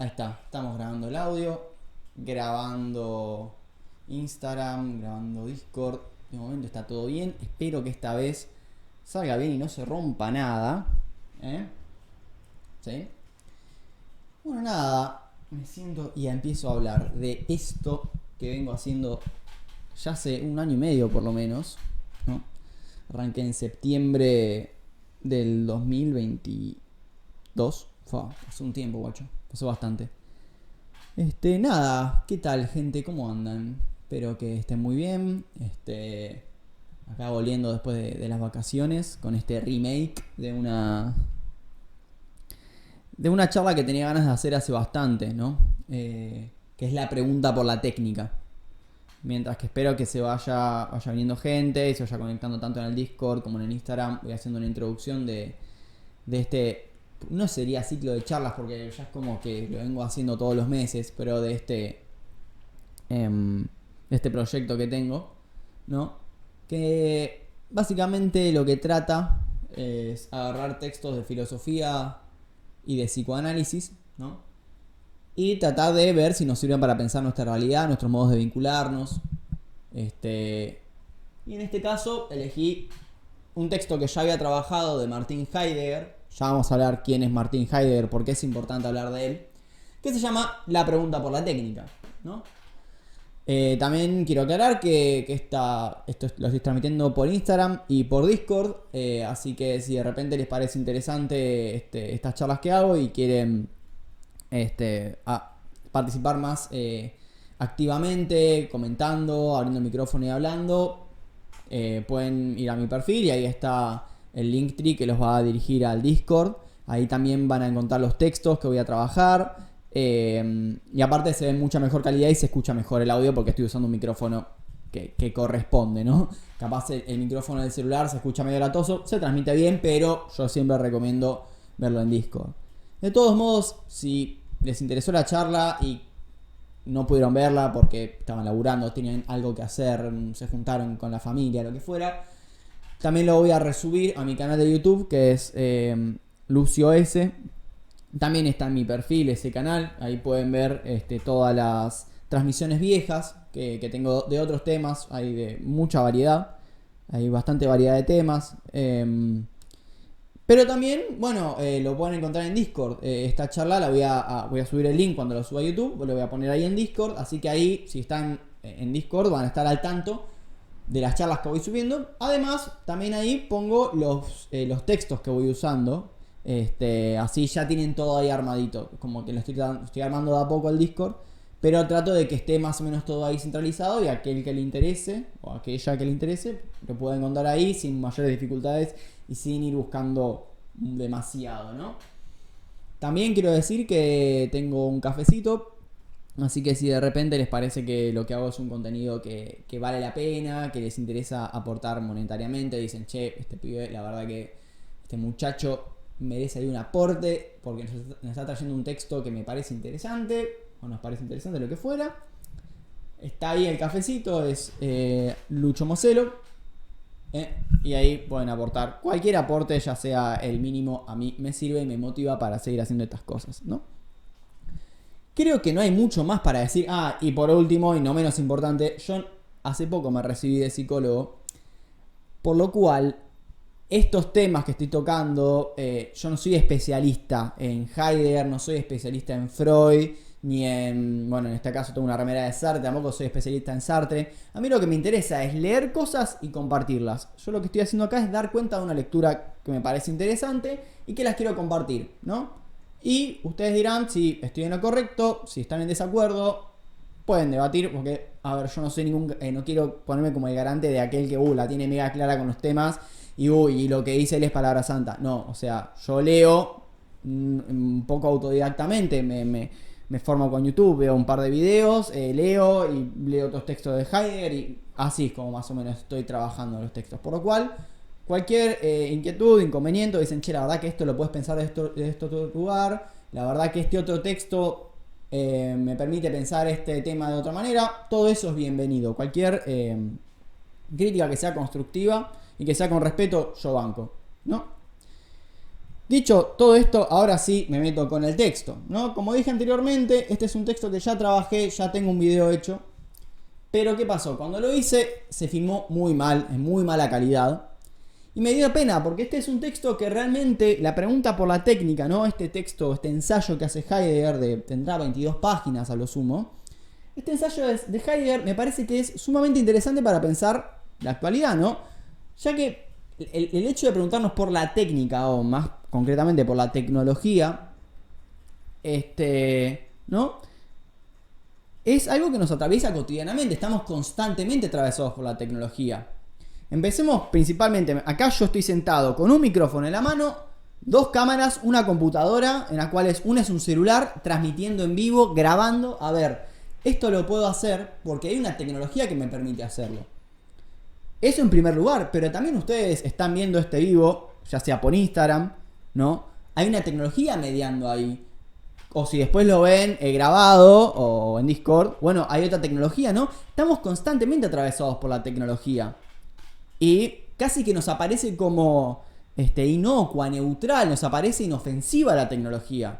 Ahí está, estamos grabando el audio, grabando Instagram, grabando Discord. De momento está todo bien. Espero que esta vez salga bien y no se rompa nada. ¿Sí? Bueno, nada, me siento y empiezo a hablar de esto que vengo haciendo ya hace un año y medio por lo menos, ¿no? Arranqué en septiembre del 2022. Hace un tiempo, guacho. Pasó bastante. Nada, ¿qué tal, gente? ¿Cómo andan? Espero que estén muy bien. Acá volviendo después de las vacaciones con este remake de una charla que tenía ganas de hacer hace bastante, ¿no? Que es la pregunta por la técnica. Mientras que espero que se vaya viniendo gente y se vaya conectando tanto en el Discord como en el Instagram. Voy haciendo una introducción de este. No sería ciclo de charlas porque ya es como que lo vengo haciendo todos los meses, pero de este proyecto que tengo, ¿no? Que básicamente lo que trata es agarrar textos de filosofía y de psicoanálisis, ¿no? Y tratar de ver si nos sirven para pensar nuestra realidad, nuestros modos de vincularnos. Y en este caso elegí un texto que ya había trabajado de Martin Heidegger. Ya vamos a hablar quién es Martin Heidegger, por qué es importante hablar de él. Que se llama La pregunta por la técnica, ¿no? También quiero aclarar que esto lo estoy transmitiendo por Instagram y por Discord. Así que si de repente les parece interesante estas charlas que hago y quieren participar más activamente, comentando, abriendo el micrófono y hablando, pueden ir a mi perfil y ahí está el Linktree que los va a dirigir al Discord. Ahí también van a encontrar los textos que voy a trabajar. Y aparte se ve mucha mejor calidad y se escucha mejor el audio porque estoy usando un micrófono que corresponde, ¿no? Capaz el micrófono del celular se escucha medio latoso, se transmite bien, pero yo siempre recomiendo verlo en Discord. De todos modos, si les interesó la charla y no pudieron verla porque estaban laburando, tenían algo que hacer, se juntaron con la familia, lo que fuera, también lo voy a resubir a mi canal de YouTube que es Lucio S. También está en mi perfil ese canal. Ahí pueden ver todas las transmisiones viejas que tengo de otros temas. Hay de mucha variedad. Hay bastante variedad de temas. Pero también, bueno, lo pueden encontrar en Discord. Esta charla la voy a subir el link cuando lo suba a YouTube. Lo voy a poner ahí en Discord. Así que ahí, si están en Discord, van a estar al tanto de las charlas que voy subiendo. Además, también ahí pongo los textos que voy usando. Así ya tienen todo ahí armadito. Como que lo estoy armando de a poco el Discord. Pero trato de que esté más o menos todo ahí centralizado. Y aquel que le interese, o aquella que le interese, lo pueda encontrar ahí sin mayores dificultades y sin ir buscando demasiado, ¿no? También quiero decir que tengo un cafecito. Así que si de repente les parece que lo que hago es un contenido que vale la pena, que les interesa aportar monetariamente, dicen, che, este pibe, la verdad que este muchacho merece ahí un aporte porque nos está trayendo un texto que me parece interesante o nos parece interesante, lo que fuera. Está ahí el cafecito, es Lucho Moselo. Y ahí pueden aportar cualquier aporte, ya sea el mínimo, a mí me sirve y me motiva para seguir haciendo estas cosas, ¿no? Creo que no hay mucho más para decir. Y por último, y no menos importante, yo hace poco me recibí de psicólogo, por lo cual estos temas que estoy tocando, yo no soy especialista en Heidegger, no soy especialista en Freud, ni en este caso tengo una remera de Sartre, tampoco soy especialista en Sartre. A mí lo que me interesa es leer cosas y compartirlas. Yo lo que estoy haciendo acá es dar cuenta de una lectura que me parece interesante y que las quiero compartir, ¿no? Y ustedes dirán si estoy en lo correcto, si están en desacuerdo, pueden debatir, porque, a ver, yo no soy no quiero ponerme como el garante de aquel que la tiene mega clara con los temas y lo que dice él es palabra santa. No, o sea, yo leo un poco autodidactamente, me formo con YouTube, veo un par de videos, leo y leo otros textos de Heidegger y así es como más o menos estoy trabajando los textos. Por lo cual, cualquier inquietud, inconveniente, dicen, che, la verdad que esto lo puedes pensar de este otro lugar, la verdad que este otro texto me permite pensar este tema de otra manera, todo eso es bienvenido. Cualquier crítica que sea constructiva y que sea con respeto, yo banco, ¿no? Dicho todo esto, ahora sí me meto con el texto, ¿no? Como dije anteriormente, este es un texto que ya trabajé, ya tengo un video hecho. Pero ¿qué pasó? Cuando lo hice, se filmó muy mal, en muy mala calidad. Y me dio pena, porque este es un texto que realmente, la pregunta por la técnica, ¿no? Este texto, este ensayo que hace Heidegger, tendrá 22 páginas a lo sumo. Este ensayo de Heidegger me parece que es sumamente interesante para pensar la actualidad, ¿no? Ya que el hecho de preguntarnos por la técnica, o más concretamente por la tecnología, ¿no? Es algo que nos atraviesa cotidianamente, estamos constantemente atravesados por la tecnología. Empecemos principalmente, acá yo estoy sentado con un micrófono en la mano, dos cámaras, una computadora, en la cual una es un celular, transmitiendo en vivo, grabando. A ver, esto lo puedo hacer porque hay una tecnología que me permite hacerlo. Eso en primer lugar, pero también ustedes están viendo este vivo, ya sea por Instagram, ¿no? Hay una tecnología mediando ahí. O si después lo ven grabado o en Discord, bueno, hay otra tecnología, ¿no? Estamos constantemente atravesados por la tecnología. Y casi que nos aparece como inocua, neutral, nos aparece inofensiva la tecnología,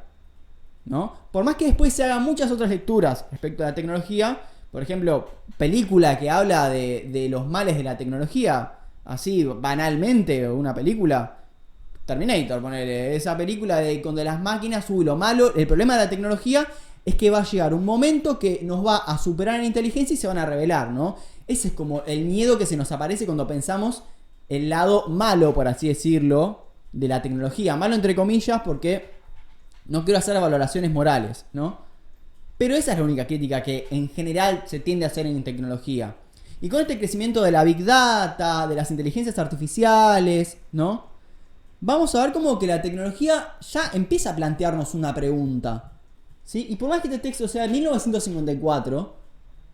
¿no? Por más que después se hagan muchas otras lecturas respecto a la tecnología, por ejemplo, película que habla de los males de la tecnología, así banalmente, una película, Terminator, ponele, esa película donde las máquinas, lo malo, el problema de la tecnología es que va a llegar un momento que nos va a superar en inteligencia y se van a revelar, ¿no? Ese es como el miedo que se nos aparece cuando pensamos el lado malo, por así decirlo, de la tecnología. Malo entre comillas porque no quiero hacer valoraciones morales, ¿no? Pero esa es la única crítica que en general se tiende a hacer en tecnología. Y con este crecimiento de la Big Data, de las inteligencias artificiales, ¿no? Vamos a ver como que la tecnología ya empieza a plantearnos una pregunta, ¿sí? Y por más que este texto sea de 1954,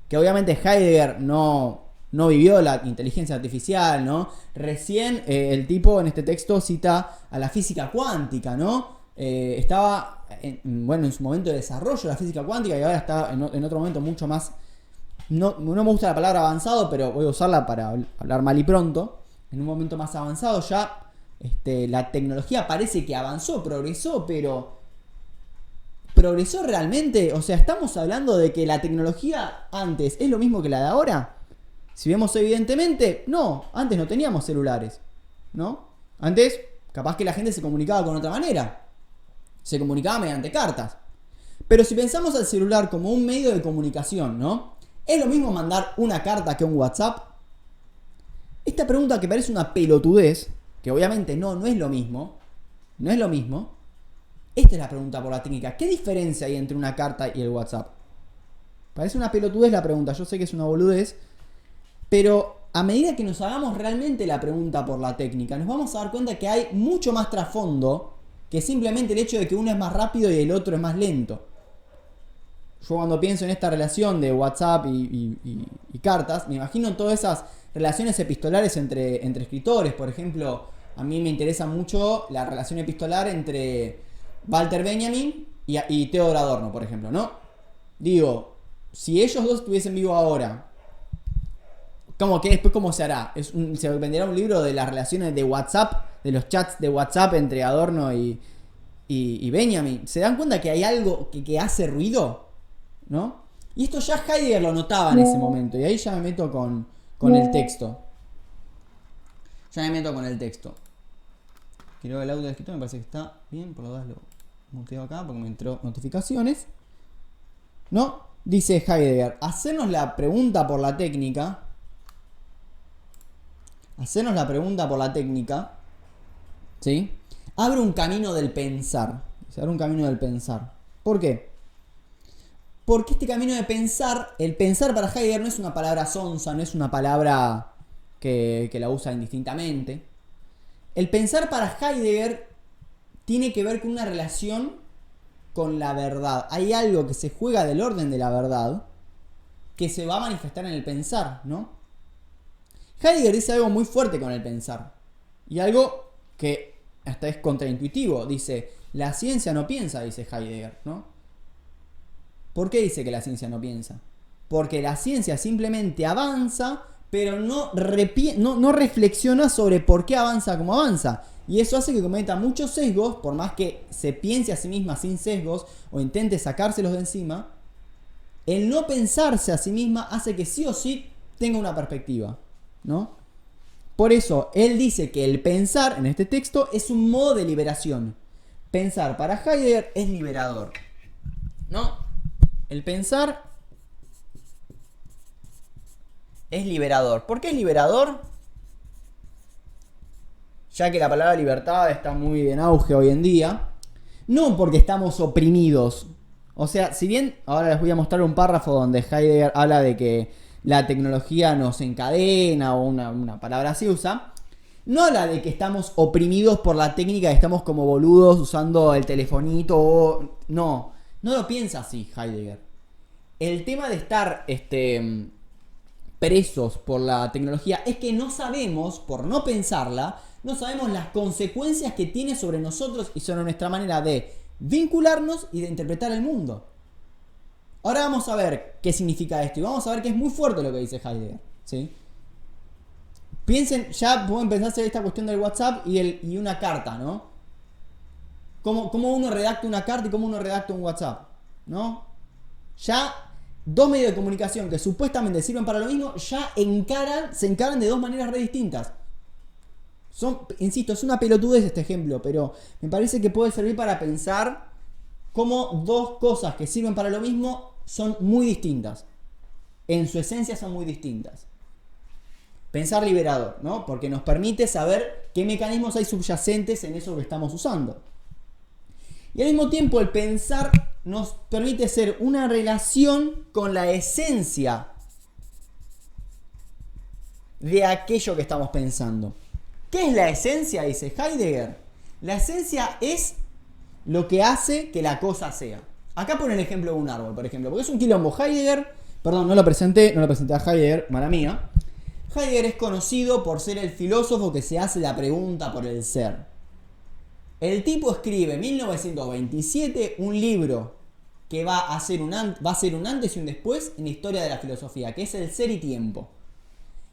que obviamente Heidegger no vivió la inteligencia artificial, ¿no? Recién el tipo en este texto cita a la física cuántica, ¿no? Estaba en su momento de desarrollo la física cuántica y ahora está en otro momento mucho más... No me gusta la palabra avanzado, pero voy a usarla para hablar mal y pronto. En un momento más avanzado ya la tecnología parece que avanzó, progresó, pero... ¿progresó realmente? O sea, ¿estamos hablando de que la tecnología antes es lo mismo que la de ahora? Si vemos evidentemente, no, antes no teníamos celulares, ¿no? Antes, capaz que la gente se comunicaba con otra manera. Se comunicaba mediante cartas. Pero si pensamos al celular como un medio de comunicación, ¿no? ¿Es lo mismo mandar una carta que un WhatsApp? Esta pregunta que parece una pelotudez, que obviamente no es lo mismo, no es lo mismo. Esta es la pregunta por la técnica. ¿Qué diferencia hay entre una carta y el WhatsApp? Parece una pelotudez la pregunta, yo sé que es una boludez, pero a medida que nos hagamos realmente la pregunta por la técnica, nos vamos a dar cuenta que hay mucho más trasfondo que simplemente el hecho de que uno es más rápido y el otro es más lento. Yo cuando pienso en esta relación de WhatsApp y cartas, me imagino todas esas relaciones epistolares entre escritores. Por ejemplo, a mí me interesa mucho la relación epistolar entre Walter Benjamin y Theodor Adorno, por ejemplo, ¿no? Digo, si ellos dos estuviesen vivos ahora, ¿cómo se hará? Se venderá un libro de las relaciones de WhatsApp, de los chats de WhatsApp entre Adorno y Benjamin. ¿Se dan cuenta que hay algo que hace ruido? ¿No? Y esto ya Heidegger lo notaba en ese momento. Y ahí ya me meto con el texto. Quiero el audio del escritor, me parece que está bien. Por lo demás lo muteo acá porque me entró notificaciones. ¿No? Dice Heidegger, hacernos la pregunta por la técnica. ¿Sí? Abre un camino del pensar. ¿Por qué? Porque este camino de pensar, el pensar para Heidegger no es una palabra sonsa, no es una palabra que la usa indistintamente. El pensar para Heidegger tiene que ver con una relación con la verdad. Hay algo que se juega del orden de la verdad que se va a manifestar en el pensar, ¿no? Heidegger dice algo muy fuerte con el pensar. Y algo que hasta es contraintuitivo. Dice, la ciencia no piensa, dice Heidegger, ¿no? ¿Por qué dice que la ciencia no piensa? Porque la ciencia simplemente avanza pero no reflexiona sobre por qué avanza como avanza. Y eso hace que cometa muchos sesgos, por más que se piense a sí misma sin sesgos o intente sacárselos de encima. El no pensarse a sí misma hace que sí o sí tenga una perspectiva, ¿no? Por eso, él dice que el pensar en este texto es un modo de liberación. Pensar para Heidegger es liberador, ¿no? El pensar es liberador. ¿Por qué es liberador? Ya que la palabra libertad está muy en auge hoy en día. No porque estamos oprimidos. O sea, si bien ahora les voy a mostrar un párrafo donde Heidegger habla de que la tecnología nos encadena o una palabra así usa, no habla de que estamos oprimidos por la técnica, que estamos como boludos usando el telefonito o... No lo piensa así Heidegger. El tema de estar presos por la tecnología es que no sabemos, por no pensarla, no sabemos las consecuencias que tiene sobre nosotros y sobre nuestra manera de vincularnos y de interpretar el mundo. Ahora vamos a ver qué significa esto y vamos a ver que es muy fuerte lo que dice Heidegger, ¿sí? Piensen, ya pueden pensarse esta cuestión del WhatsApp y una carta, ¿no? ¿Cómo uno redacta una carta y cómo uno redacta un WhatsApp, ¿no? Ya dos medios de comunicación que supuestamente sirven para lo mismo, ya se encaran de dos maneras re distintas. Insisto, es una pelotudez este ejemplo, pero me parece que puede servir para pensar cómo dos cosas que sirven para lo mismo son muy distintas. En su esencia son muy distintas. Pensar liberador, ¿no? Porque nos permite saber qué mecanismos hay subyacentes en eso que estamos usando. Y al mismo tiempo el pensar nos permite hacer una relación con la esencia de aquello que estamos pensando. ¿Qué es la esencia? Dice Heidegger. La esencia es lo que hace que la cosa sea. Acá pone el ejemplo de un árbol, por ejemplo, porque es un quilombo. Heidegger, perdón, no lo presenté a Heidegger, mala mía. Heidegger es conocido por ser el filósofo que se hace la pregunta por el ser. El tipo escribe en 1927 un libro que va a ser un antes y un después en la historia de la filosofía, que es El Ser y Tiempo.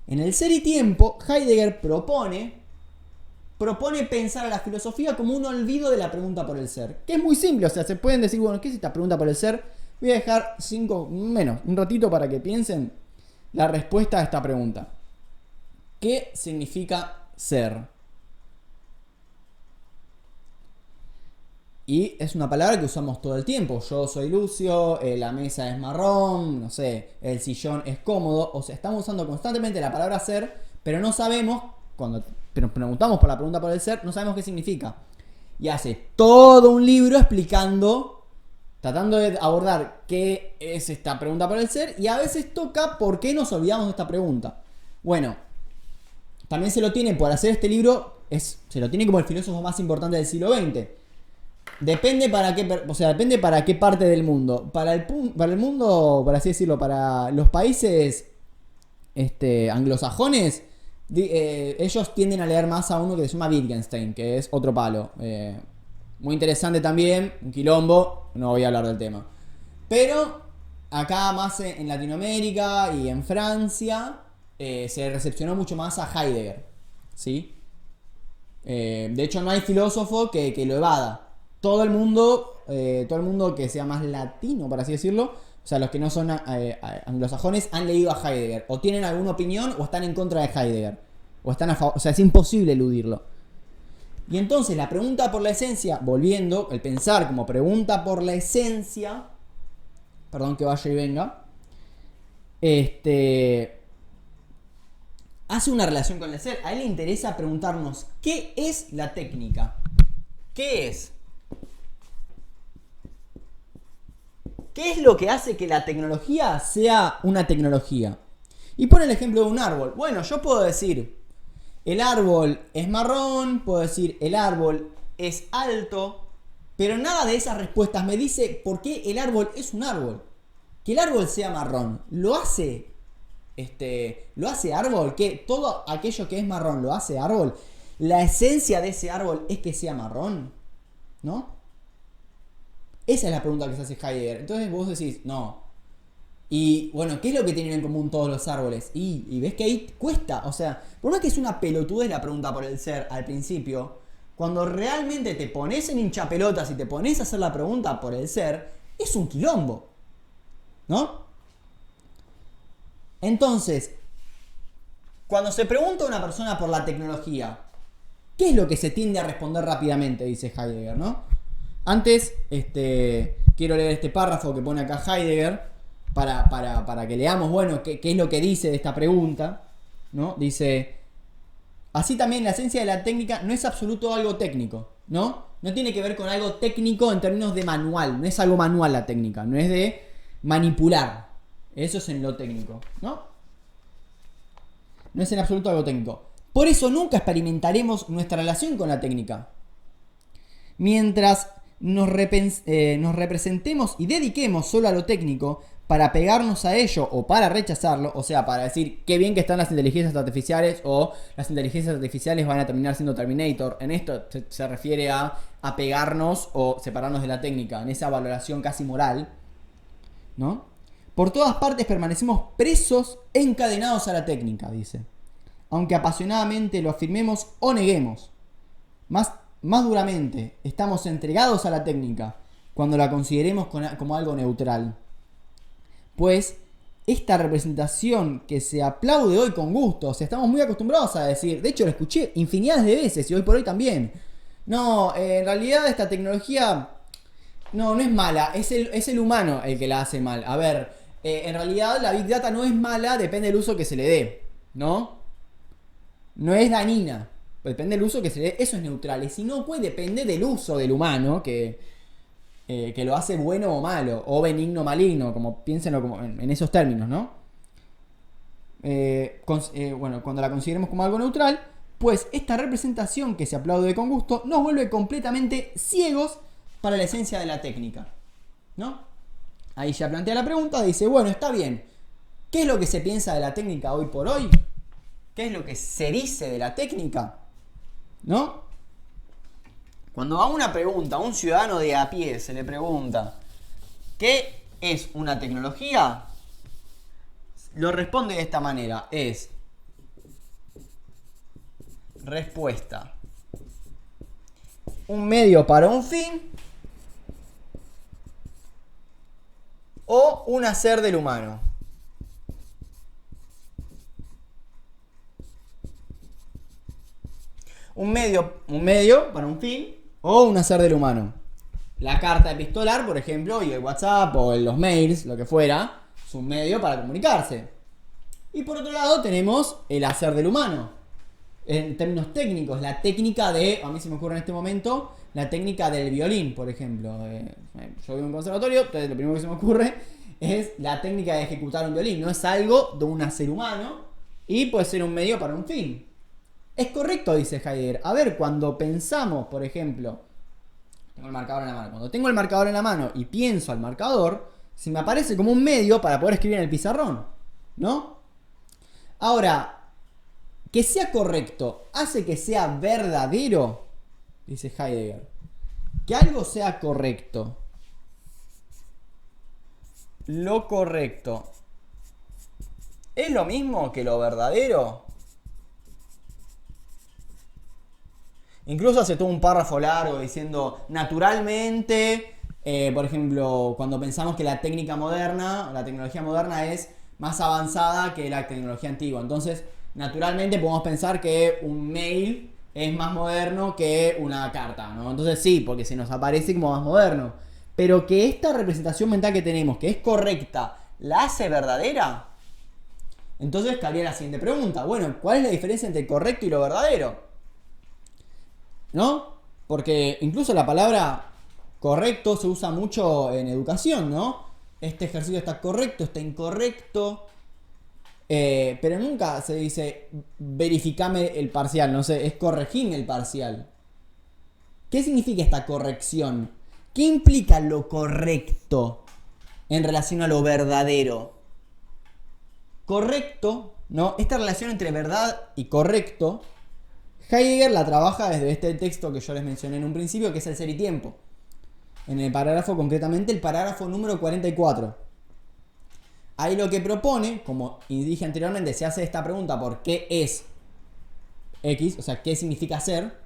En El Ser y Tiempo, Heidegger propone pensar a la filosofía como un olvido de la pregunta por el ser. Que es muy simple, o sea, se pueden decir, bueno, ¿qué es esta pregunta por el ser? Voy a dejar un ratito para que piensen la respuesta a esta pregunta. ¿Qué significa ser? Y es una palabra que usamos todo el tiempo. Yo soy Lucio, la mesa es marrón, no sé, el sillón es cómodo. O sea, estamos usando constantemente la palabra ser, pero no sabemos, cuando nos preguntamos por la pregunta por el ser, no sabemos qué significa. Y hace todo un libro tratando de abordar qué es esta pregunta por el ser, y a veces toca por qué nos olvidamos de esta pregunta. Bueno, también se lo tiene por hacer este libro, se lo tiene como el filósofo más importante del siglo XX. Depende para qué parte del mundo. Para el mundo, por así decirlo, para los países anglosajones, ellos tienden a leer más a uno que se llama Wittgenstein, que es otro palo. Muy interesante también, un quilombo, no voy a hablar del tema. Pero acá más en Latinoamérica y en Francia se recepcionó mucho más a Heidegger, ¿sí? De hecho no hay filósofo que lo evada. Todo el mundo que sea más latino, por así decirlo, o sea, los que no son anglosajones, han leído a Heidegger. O tienen alguna opinión o están en contra de Heidegger. O están a favor. O sea, es imposible eludirlo. Y entonces la pregunta por la esencia, volviendo, el pensar como pregunta por la esencia, perdón que vaya y venga, hace una relación con el ser. A él le interesa preguntarnos, ¿qué es la técnica? ¿Qué es? ¿Qué es lo que hace que la tecnología sea una tecnología? Y pone el ejemplo de un árbol. Bueno, yo puedo decir, el árbol es marrón, puedo decir, el árbol es alto, pero nada de esas respuestas me dice por qué el árbol es un árbol. Que el árbol sea marrón, ¿lo hace árbol? ¿Que todo aquello que es marrón lo hace árbol? ¿La esencia de ese árbol es que sea marrón? ¿No? Esa es la pregunta que se hace Heidegger. Entonces vos decís, no. Y bueno, ¿qué es lo que tienen en común todos los árboles? Y ves que ahí cuesta, o sea, por más que es una pelotudez la pregunta por el ser al principio, cuando realmente te pones en hinchapelotas y te pones a hacer la pregunta por el ser, es un quilombo, ¿no? Entonces, cuando se pregunta a una persona por la tecnología, ¿qué es lo que se tiende a responder rápidamente? Dice Heidegger, ¿no? Antes, quiero leer este párrafo que pone acá Heidegger para que leamos, bueno, qué es lo que dice de esta pregunta, ¿no? Dice, así también la esencia de la técnica no es absoluto algo técnico, ¿no? No tiene que ver con algo técnico en términos de manual, no es algo manual la técnica, no es de manipular. Eso es en lo técnico, ¿no? No es en absoluto algo técnico. Por eso nunca experimentaremos nuestra relación con la técnica. Mientras nos representemos y dediquemos solo a lo técnico para pegarnos a ello o para rechazarlo, o sea, para decir qué bien que están las inteligencias artificiales o las inteligencias artificiales van a terminar siendo Terminator. En esto se refiere a pegarnos o separarnos de la técnica, en esa valoración casi moral, ¿no? Por todas partes permanecemos presos, encadenados a la técnica, dice. Aunque apasionadamente lo afirmemos o neguemos. Más duramente, estamos entregados a la técnica cuando la consideremos como algo neutral. Pues esta representación que se aplaude hoy con gusto, o sea, estamos muy acostumbrados a decir, de hecho lo escuché infinidades de veces y hoy por hoy también. No, en realidad esta tecnología no es mala, es el humano el que la hace mal. A ver, en realidad la Big Data no es mala, depende del uso que se le dé, ¿no? No es dañina, depende del uso que se le dé, eso es neutral. Y si no, pues depende del uso del humano que lo hace bueno o malo, o benigno o maligno, como piénsenlo como en esos términos, ¿no? Bueno, cuando la consideremos como algo neutral, pues esta representación que se aplaude con gusto nos vuelve completamente ciegos para la esencia de la técnica, ¿no? Ahí ya plantea la pregunta, dice, bueno, está bien, ¿qué es lo que se piensa de la técnica hoy por hoy? ¿Qué es lo que se dice de la técnica? ¿No? Cuando a una pregunta, a un ciudadano de a pie se le pregunta, ¿qué es una tecnología? Lo responde de esta manera, es respuesta. Un medio para un fin o un hacer del humano. Un medio para un fin o un hacer del humano. La carta epistolar, por ejemplo, y el WhatsApp o los mails, lo que fuera, es un medio para comunicarse. Y por otro lado tenemos el hacer del humano. En términos técnicos, la técnica de, a mí se me ocurre en este momento, la técnica del violín, por ejemplo. Yo vivo en un conservatorio, entonces lo primero que se me ocurre es la técnica de ejecutar un violín. No es algo de un hacer humano y puede ser un medio para un fin. Es correcto, dice Heidegger. A ver, cuando pensamos, por ejemplo, tengo el marcador en la mano. Cuando tengo el marcador en la mano y pienso al marcador, se me aparece como un medio para poder escribir en el pizarrón, ¿no? Ahora, que sea correcto hace que sea verdadero, dice Heidegger. Que algo sea correcto. Lo correcto ¿es lo mismo que lo verdadero? Incluso hace todo un párrafo largo diciendo, naturalmente, por ejemplo, cuando pensamos que la técnica moderna, la tecnología moderna es más avanzada que la tecnología antigua. Entonces, naturalmente podemos pensar que un mail es más moderno que una carta, ¿no? Entonces sí, porque se nos aparece como más moderno. Pero que esta representación mental que tenemos, que es correcta, ¿la hace verdadera? Entonces cabría la siguiente pregunta. Bueno, ¿cuál es la diferencia entre correcto y lo verdadero? ¿No? Porque incluso la palabra correcto se usa mucho en educación, ¿no? Este ejercicio está correcto, está incorrecto. Pero nunca se dice verificame el parcial, no sé, es corregime el parcial. ¿Qué significa esta corrección? ¿Qué implica lo correcto en relación a lo verdadero? Correcto, ¿no? Esta relación entre verdad y correcto, Heidegger la trabaja desde este texto que yo les mencioné en un principio, que es el Ser y Tiempo. En el parágrafo, concretamente el parágrafo número 44. Ahí lo que propone, como dije anteriormente, se hace esta pregunta por qué es X, o sea, qué significa ser,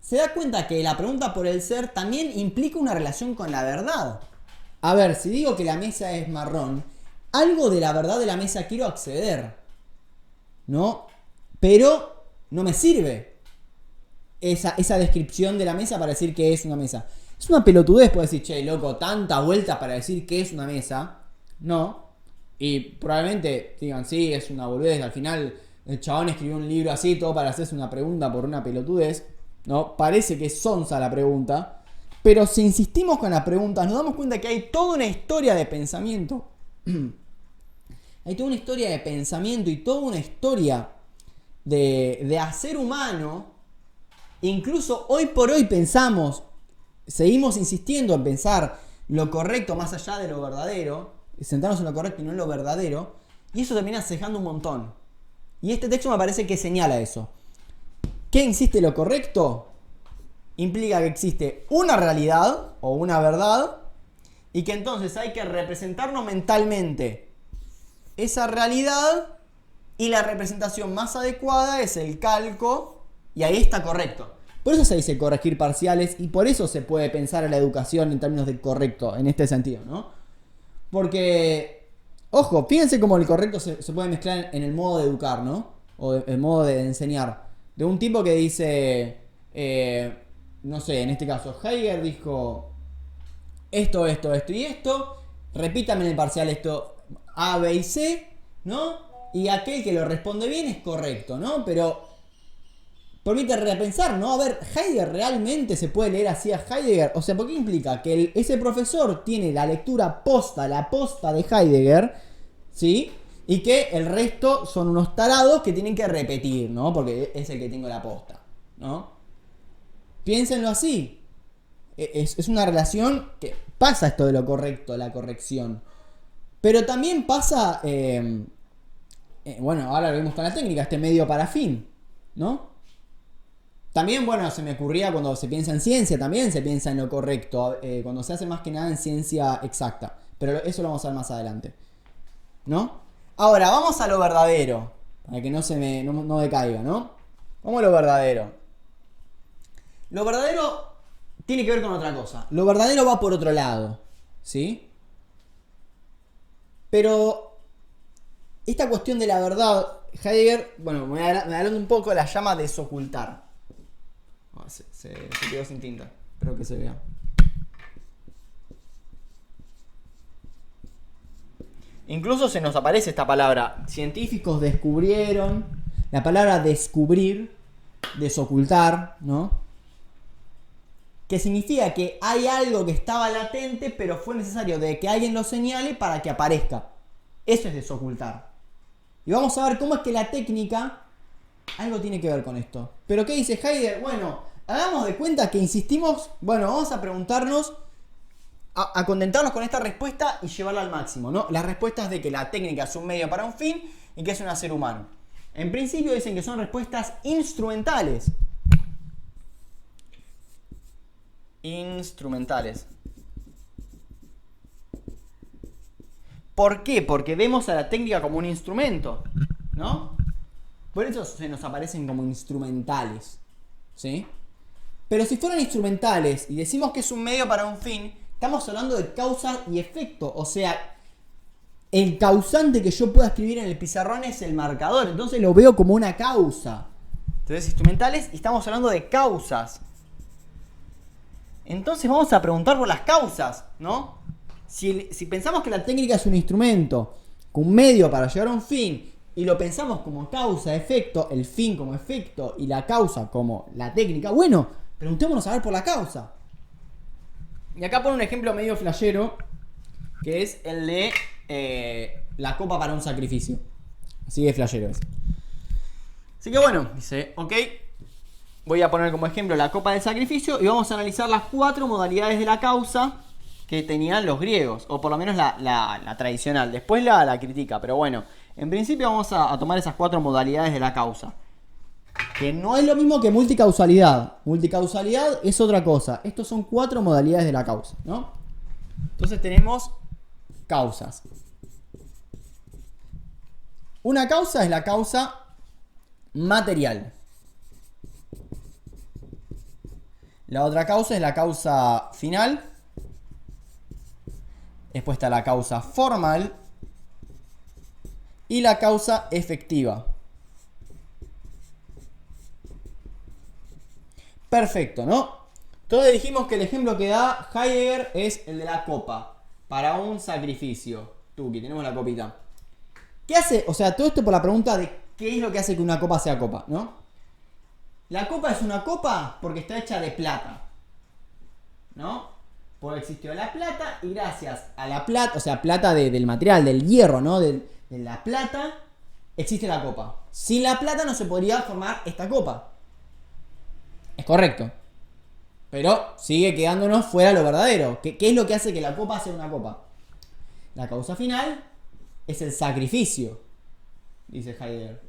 se da cuenta que la pregunta por el ser también implica una relación con la verdad. A ver, si digo que la mesa es marrón, algo de la verdad de la mesa quiero acceder, ¿no? Pero no me sirve esa descripción de la mesa para decir que es una mesa. Es una pelotudez, puedes decir, che, loco, tanta vuelta para decir que es una mesa. No. Y probablemente digan, sí, es una boludez. Al final el chabón escribió un libro así, todo para hacerse una pregunta por una pelotudez. ¿No? Parece que es sonsa la pregunta. Pero si insistimos con las preguntas, nos damos cuenta que hay toda una historia de pensamiento. Hay toda una historia de pensamiento y toda una historia de hacer humano. Incluso hoy por hoy seguimos insistiendo en pensar lo correcto más allá de lo verdadero, sentarnos en lo correcto y no en lo verdadero, y eso termina cejando un montón. Y este texto me parece que señala eso. ¿Qué existe lo correcto? Implica que existe una realidad o una verdad y que entonces hay que representarnos mentalmente esa realidad, y la representación más adecuada es el calco, y ahí está correcto. Por eso se dice corregir parciales y por eso se puede pensar en la educación en términos de correcto, en este sentido, ¿no? Porque, ojo, fíjense cómo el correcto se puede mezclar en el modo de educar, ¿no? O el modo de enseñar. De un tipo que dice, no sé, en este caso, Heidegger dijo esto y esto, repítame en el parcial esto A, B y C, ¿no? Y aquel que lo responde bien es correcto, ¿no? Pero permite repensar, ¿no? A ver, ¿Heidegger realmente se puede leer así a Heidegger? O sea, ¿por qué implica que ese profesor tiene la lectura posta, la posta de Heidegger, ¿sí? Y que el resto son unos tarados que tienen que repetir, ¿no? Porque es el que tengo la posta, ¿no? Piénsenlo así. Es una relación que pasa esto de lo correcto, la corrección. Pero también pasa, bueno, ahora lo vemos con la técnica, este medio para fin, ¿no? También, bueno, se me ocurría cuando se piensa en ciencia, también se piensa en lo correcto, cuando se hace más que nada en ciencia exacta. Pero eso lo vamos a ver más adelante, ¿no? Ahora, vamos a lo verdadero, para que no decaiga, ¿no? Vamos a lo verdadero. Lo verdadero tiene que ver con otra cosa. Lo verdadero va por otro lado, ¿sí? Pero esta cuestión de la verdad, Heidegger, bueno, me adelanto un poco, la llama desocultar. Se quedó sin tinta, espero que se vea. Incluso se nos aparece esta palabra. Científicos descubrieron. La palabra descubrir, desocultar, ¿no? Que significa que hay algo que estaba latente, pero fue necesario de que alguien lo señale para que aparezca. Eso es desocultar. Y vamos a ver cómo es que la técnica algo tiene que ver con esto. Pero ¿qué dice Heidegger? Bueno, hagamos de cuenta que insistimos. Bueno, vamos a preguntarnos, a contentarnos con esta respuesta y llevarla al máximo, ¿no? Las respuestas de que la técnica es un medio para un fin y que es un hacer humano. En principio dicen que son respuestas instrumentales. Instrumentales. ¿Por qué? Porque vemos a la técnica como un instrumento, ¿no? Por eso se nos aparecen como instrumentales, ¿sí? Pero si fueran instrumentales y decimos que es un medio para un fin, estamos hablando de causa y efecto. O sea, el causante que yo pueda escribir en el pizarrón es el marcador. Entonces lo veo como una causa. Entonces, instrumentales, y estamos hablando de causas. Entonces vamos a preguntar por las causas, ¿no? Si pensamos que la técnica es un instrumento, un medio para llegar a un fin, y lo pensamos como causa-efecto, el fin como efecto y la causa como la técnica, bueno, preguntémonos a ver por la causa. Y acá pone un ejemplo medio flashero, que es el de la copa para un sacrificio. Así de flashero es. Así que bueno, dice, ok, voy a poner como ejemplo la copa del sacrificio y vamos a analizar las 4 modalidades de la causa que tenían los griegos, o por lo menos la tradicional. Después la critica, pero bueno, en principio vamos a tomar esas 4 modalidades de la causa. Que no es lo mismo que multicausalidad. Multicausalidad es otra cosa. Estos son 4 modalidades de la causa, ¿no? Entonces tenemos causas. Una causa es la causa material. La otra causa es la causa final. Después está la causa formal y la causa efectiva. Perfecto, ¿no? Entonces dijimos que el ejemplo que da Heidegger es el de la copa para un sacrificio. Tuki, tenemos la copita. ¿Qué hace? O sea, todo esto por la pregunta de qué es lo que hace que una copa sea copa, ¿no? La copa es una copa porque está hecha de plata, ¿no? Porque existió la plata y gracias a la plata, o sea, plata del material, del hierro, ¿no? De la plata, existe la copa. Sin la plata no se podría formar esta copa. Es correcto. Pero sigue quedándonos fuera lo verdadero. ¿Qué es lo que hace que la copa sea una copa? La causa final es el sacrificio, dice Heidegger.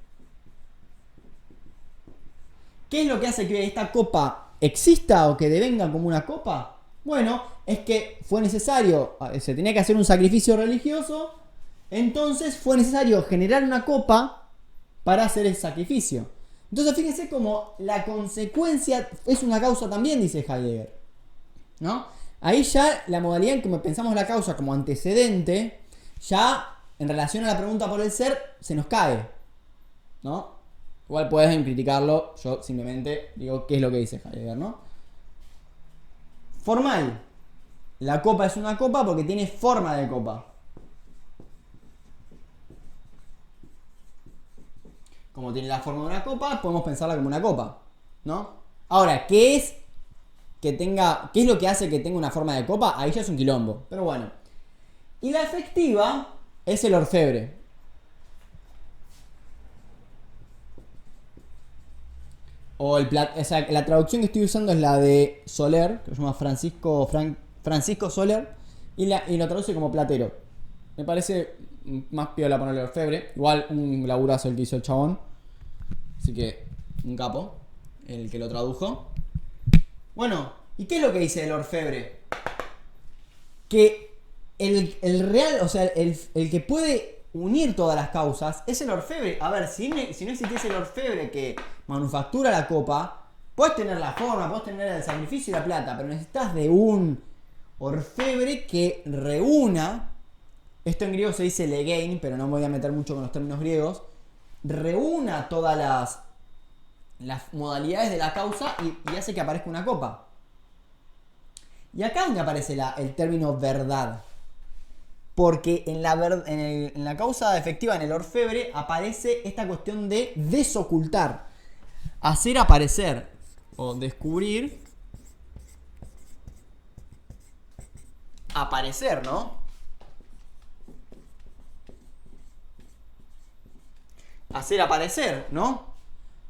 ¿Qué es lo que hace que esta copa exista o que devenga como una copa? Bueno, es que fue necesario, se tenía que hacer un sacrificio religioso, entonces fue necesario generar una copa para hacer el sacrificio. Entonces fíjense cómo la consecuencia es una causa también, dice Heidegger, ¿no? Ahí ya la modalidad en que pensamos la causa como antecedente, ya en relación a la pregunta por el ser, se nos cae, ¿no? Igual pueden criticarlo, yo simplemente digo qué es lo que dice Heidegger, ¿no? Formal. La copa es una copa porque tiene forma de copa. Como tiene la forma de una copa, podemos pensarla como una copa, ¿no? Ahora, ¿qué es lo que hace que tenga una forma de copa? Ahí ya es un quilombo, pero bueno. Y la efectiva es el orfebre. O la traducción que estoy usando es la de Soler, que se llama Francisco Soler, y lo traduce como platero. Me parece más piola ponerle orfebre. Igual un laburazo el que hizo el chabón. Así que un capo, el que lo tradujo. Bueno, ¿y qué es lo que dice el orfebre? Que el real, o sea, el que puede unir todas las causas es el orfebre. A ver, si no existiese el orfebre que manufactura la copa, puedes tener la forma, puedes tener el sacrificio y la plata, pero necesitas de un orfebre que reúna, esto en griego se dice legein, pero no me voy a meter mucho con los términos griegos, reúna todas las modalidades de la causa y hace que aparezca una copa. Y acá es donde aparece el término verdad. Porque en la causa efectiva, en el orfebre, aparece esta cuestión de desocultar, hacer aparecer o descubrir, aparecer, ¿no? Hacer aparecer, ¿no?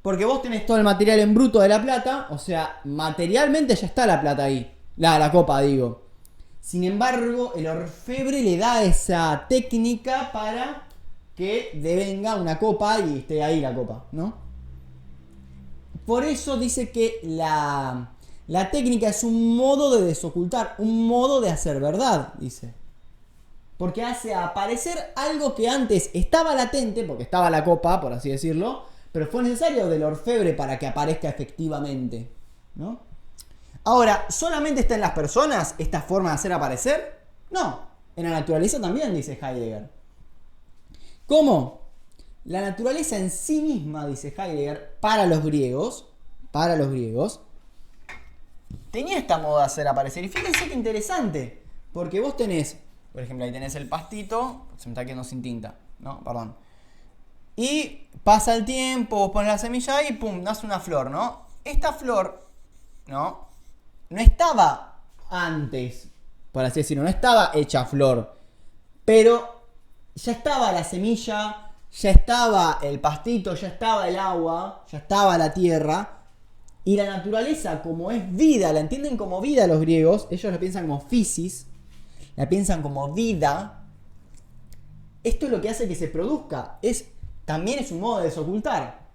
Porque vos tenés todo el material en bruto de la plata, o sea, materialmente ya está la plata ahí, la copa, digo. Sin embargo, el orfebre le da esa técnica para que devenga una copa y esté ahí la copa, ¿no? Por eso dice que la técnica es un modo de desocultar, un modo de hacer verdad, dice. Porque hace aparecer algo que antes estaba latente, porque estaba la copa, por así decirlo, pero fue necesario del orfebre para que aparezca efectivamente, ¿no? Ahora, ¿solamente está en las personas esta forma de hacer aparecer? No, en la naturaleza también, dice Heidegger. ¿Cómo? La naturaleza en sí misma, dice Heidegger, para los griegos, tenía esta moda de hacer aparecer. Y fíjense qué interesante, porque vos tenés, por ejemplo, ahí tenés el pastito, se me está quedando sin tinta, no, perdón. Y pasa el tiempo, vos pones la semilla ahí y pum, nace una flor, ¿no? Esta flor, ¿no? No estaba antes, por así decirlo, no estaba hecha flor, pero ya estaba la semilla, ya estaba el pastito, ya estaba el agua, ya estaba la tierra, y la naturaleza como es vida, la entienden como vida los griegos, ellos la piensan como physis, la piensan como vida. Esto es lo que hace que se produzca, también es un modo de desocultar.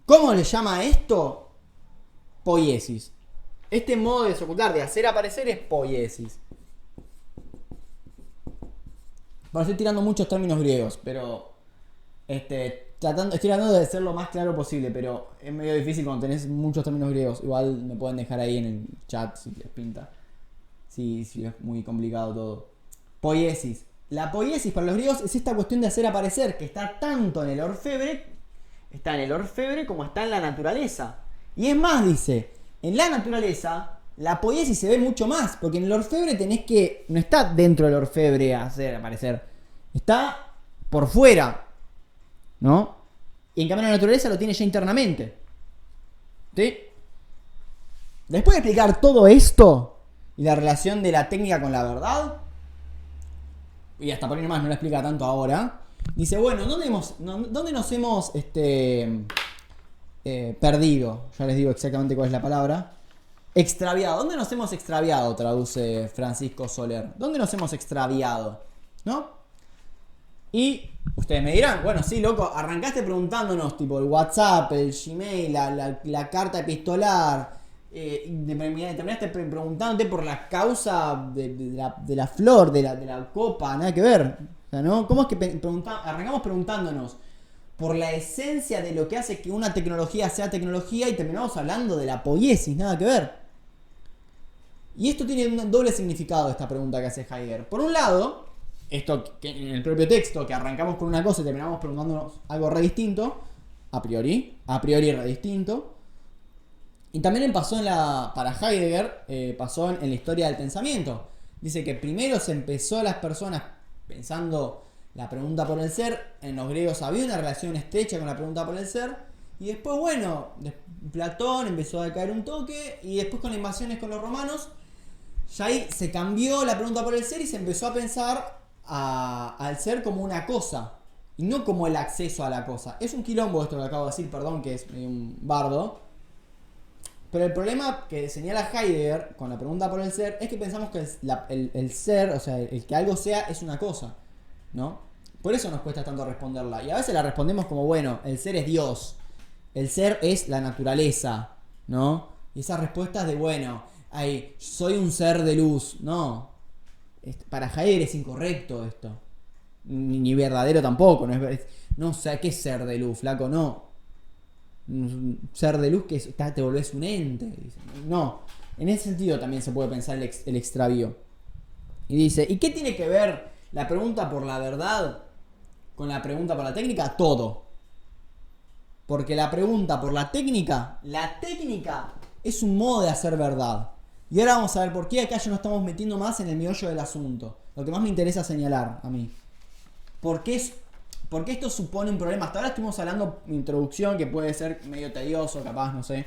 ¿Cómo le llama esto? Poiesis. Este modo de desocultar, de hacer aparecer, es poiesis. Bueno, estoy tirando muchos términos griegos, pero Estoy tratando de ser lo más claro posible, pero es medio difícil cuando tenés muchos términos griegos. Igual me pueden dejar ahí en el chat si les pinta. Sí, es muy complicado todo. Poiesis. La poiesis para los griegos es esta cuestión de hacer aparecer, que está tanto en el orfebre, como está en la naturaleza. Y es más, dice, en la naturaleza la poiesis se ve mucho más, porque en el orfebre no está dentro del orfebre a hacer aparecer, está por fuera, ¿no? Y en cambio la naturaleza lo tiene ya internamente. ¿Sí? Después de explicar todo esto y la relación de la técnica con la verdad, y hasta por ahí nomás no lo explica tanto ahora, dice, bueno, ¿dónde nos hemos perdido? Ya les digo exactamente cuál es la palabra. Extraviado. ¿Dónde nos hemos extraviado? Traduce Francisco Soler. ¿Dónde nos hemos extraviado? ¿No? Y ustedes me dirán, bueno, sí, loco, arrancaste preguntándonos, tipo, el WhatsApp, el Gmail, la carta epistolar, terminaste preguntándote por la causa de la flor, de la copa, nada que ver. O sea, ¿no? ¿Cómo es que arrancamos preguntándonos por la esencia de lo que hace que una tecnología sea tecnología y terminamos hablando de la poiesis, nada que ver? Y esto tiene un doble significado, esta pregunta que hace Heidegger. Por un lado, esto que en el propio texto, que arrancamos con una cosa y terminamos preguntándonos algo re distinto, a priori re distinto. Y también pasó para Heidegger, pasó en la historia del pensamiento. Dice que primero se empezó las personas pensando la pregunta por el ser. En los griegos había una relación estrecha con la pregunta por el ser. Y después, bueno, Platón empezó a decaer un toque. Y después con las invasiones con los romanos, ya ahí se cambió la pregunta por el ser y se empezó a pensar al ser como una cosa. Y no como el acceso a la cosa. Es un quilombo esto que acabo de decir, perdón, que es medio un bardo. Pero el problema que señala Heidegger con la pregunta por el ser es que pensamos que el ser, o sea, el que algo sea, es una cosa, ¿no? Por eso nos cuesta tanto responderla. Y a veces la respondemos como, bueno, el ser es Dios, el ser es la naturaleza, ¿no? Y esas respuestas de, bueno, soy un ser de luz, no. Para Heidegger es incorrecto esto. Ni verdadero tampoco, no sé, ¿qué es ser de luz, flaco? No. Ser de luz que te volvés un ente. No, en ese sentido también se puede pensar el extravío. Y dice, ¿y qué tiene que ver la pregunta por la verdad con la pregunta por la técnica? Todo. Porque la pregunta por la técnica es un modo de hacer verdad. Y ahora vamos a ver por qué acá ya nos estamos metiendo más en el meollo del asunto. Lo que más me interesa señalar a mí. Porque esto supone un problema. Hasta ahora estuvimos hablando de introducción, que puede ser medio tedioso, capaz, no sé.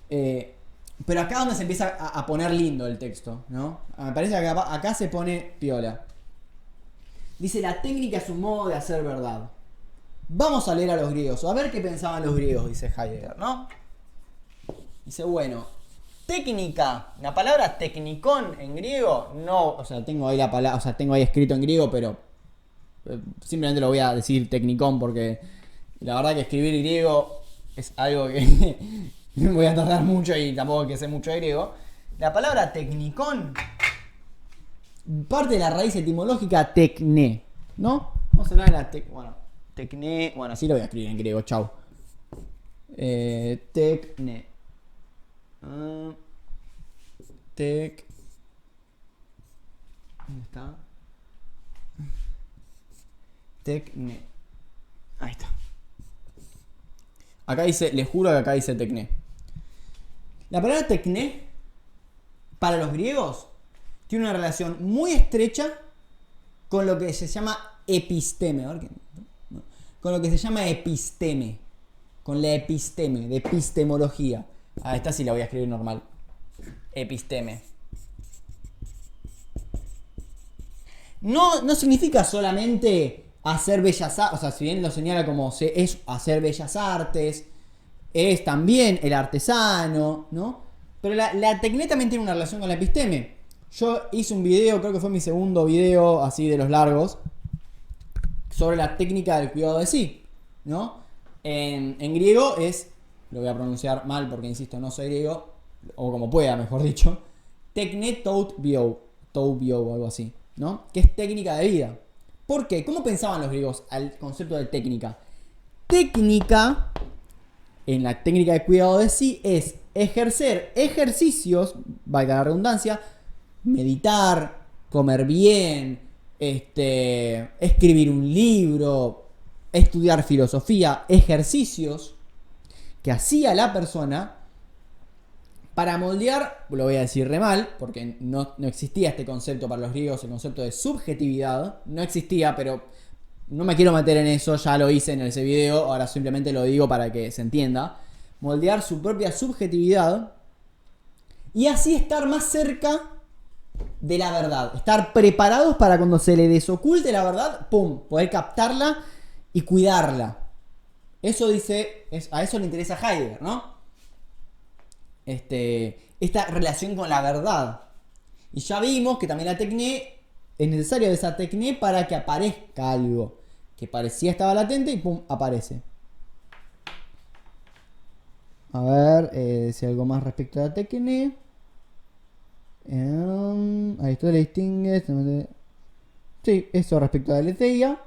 Pero acá es donde se empieza a poner lindo el texto, ¿no? Me parece que acá se pone piola. Dice, la técnica es un modo de hacer verdad. Vamos a leer a los griegos, a ver qué pensaban los griegos, dice Heidegger, ¿no? Dice, bueno, técnica, la palabra tecnicón en griego, no, o sea, tengo ahí la palabra, o sea, tengo ahí escrito en griego, pero simplemente lo voy a decir tecnicón porque la verdad que escribir griego es algo que voy a tardar mucho y tampoco que sé mucho de griego. La palabra tecnicón parte de la raíz etimológica tecné, ¿no? Vamos a hablar de la tecné, bueno, así lo voy a escribir en griego, chau. Tecné. ¿Dónde está? Tecné. Ahí está. Acá dice, les juro que acá dice tecné. La palabra tecné, para los griegos, tiene una relación muy estrecha con lo que se llama episteme. Con lo que se llama episteme. Con la episteme, de epistemología. Esta sí la voy a escribir normal. Episteme. No significa solamente hacer bellas artes, o sea, si bien lo señala como es hacer bellas artes, es también el artesano, ¿no? Pero la tecné también tiene una relación con la episteme. Yo hice un video, creo que fue mi segundo video así de los largos, sobre la técnica del cuidado de sí, ¿no? En griego es, lo voy a pronunciar mal porque insisto, no soy griego, o como pueda, mejor dicho, tecné tout bio o algo así, ¿no? Que es técnica de vida. ¿Por qué? ¿Cómo pensaban los griegos al concepto de técnica? Técnica, en la técnica de cuidado de sí, es ejercer ejercicios, valga la redundancia, meditar, comer bien, escribir un libro, estudiar filosofía, ejercicios que hacía la persona para moldear, lo voy a decir re mal, porque no existía este concepto para los griegos, el concepto de subjetividad, no existía, pero no me quiero meter en eso, ya lo hice en ese video, ahora simplemente lo digo para que se entienda. Moldear su propia subjetividad y así estar más cerca de la verdad, estar preparados para cuando se le desoculte la verdad, pum, poder captarla y cuidarla. Eso dice, a eso le interesa a Heidegger, ¿no? Esta relación con la verdad. Y ya vimos que también la tecné, es necesario esa tecné para que aparezca algo que parecía estaba latente y pum, aparece. A ver si hay algo más respecto a la tecné. Aristóteles distingue. Sí, eso respecto a la aletheia.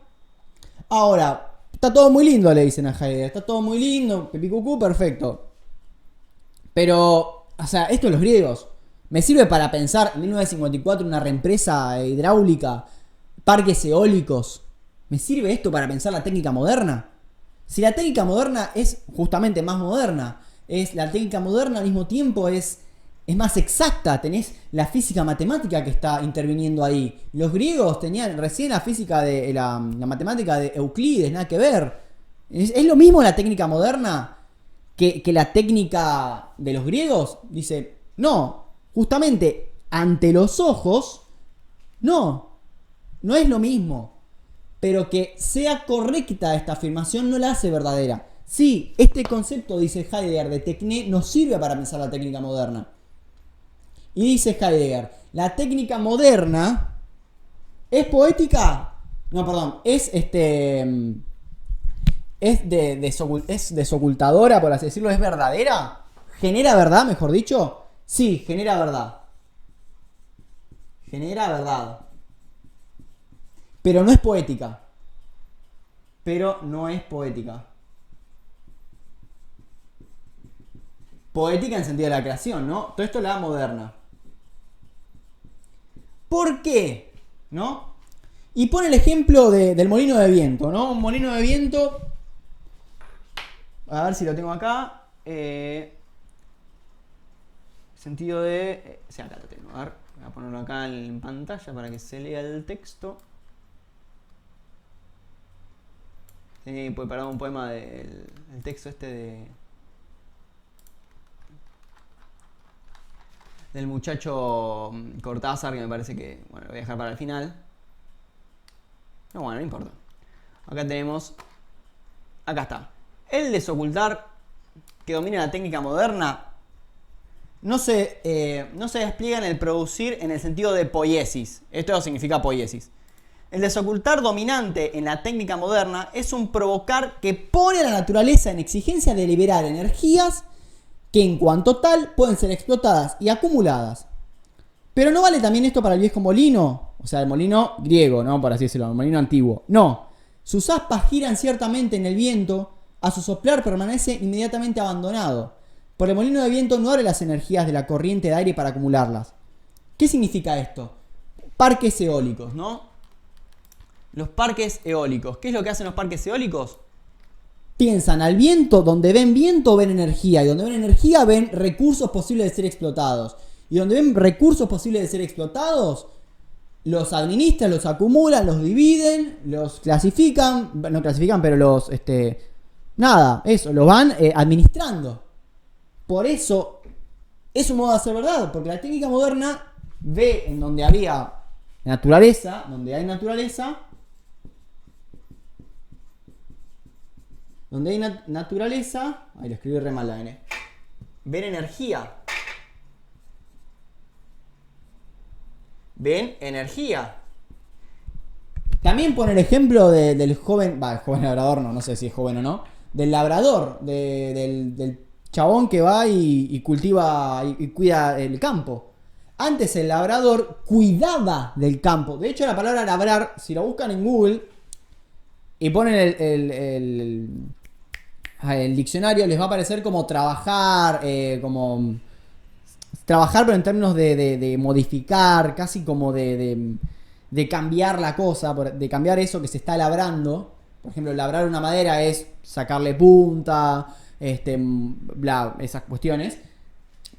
Ahora, está todo muy lindo, le dicen a Heidegger. Está todo muy lindo, pipicucú, perfecto. Pero, o sea, esto de los griegos me sirve para pensar en 1954 una reempresa hidráulica, parques eólicos. ¿Me sirve esto para pensar la técnica moderna? Si la técnica moderna es justamente más moderna, la técnica moderna al mismo tiempo es más exacta, tenés la física matemática que está interviniendo ahí. Los griegos tenían recién la física de la matemática de Euclides, nada que ver. ¿Es lo mismo la técnica moderna que la técnica de los griegos? Dice, no, justamente ante los ojos, no es lo mismo. Pero que sea correcta esta afirmación no la hace verdadera. Sí, este concepto, dice Heidegger, de tecné nos sirve para pensar la técnica moderna. Y dice Heidegger, la técnica moderna es poética. No, perdón, es desocultadora, por así decirlo, es verdadera. ¿Genera verdad, mejor dicho? Sí, genera verdad. Genera verdad. Pero no es poética. Poética en sentido de la creación, ¿no? Todo esto es la moderna. ¿Por qué? ¿No? Y pone el ejemplo del molino de viento, ¿no? Un molino de viento. A ver si lo tengo acá. Sentido de. Sí, acá lo tengo. A ver, voy a ponerlo acá en pantalla para que se lea el texto. He preparado un poema del texto del muchacho Cortázar, que me parece que, bueno, lo voy a dejar para el final. No, bueno, no importa. Acá está. El desocultar que domina la técnica moderna no se despliega en el producir en el sentido de poiesis. Esto significa poiesis. El desocultar dominante en la técnica moderna es un provocar que pone a la naturaleza en exigencia de liberar energías que en cuanto tal pueden ser explotadas y acumuladas. Pero no vale también esto para el viejo molino, o sea, el molino griego, ¿no? Por así decirlo, el molino antiguo. No, sus aspas giran ciertamente en el viento, a su soplar permanece inmediatamente abandonado. Por el molino de viento no abre las energías de la corriente de aire para acumularlas. ¿Qué significa esto? Parques eólicos, ¿no? Los parques eólicos. ¿Qué es lo que hacen los parques eólicos? Piensan al viento, donde ven viento ven energía, y donde ven energía ven recursos posibles de ser explotados. Y donde ven recursos posibles de ser explotados, los administran, los acumulan, los dividen, los clasifican, no clasifican, pero los, los van administrando. Por eso, es un modo de hacer verdad, porque la técnica moderna ve en donde había naturaleza, donde hay naturaleza, ahí lo escribí re mal la N, ven energía. También pone el ejemplo del joven, el joven labrador, no sé si es joven o no, del labrador, del chabón que va y cultiva y cuida el campo. Antes el labrador cuidaba del campo. De hecho, la palabra labrar, si la buscan en Google y ponen el diccionario, les va a aparecer como trabajar, como trabajar, pero en términos de modificar, casi como de cambiar la cosa, de cambiar eso que se está labrando. Por ejemplo, labrar una madera es sacarle punta, bla, esas cuestiones.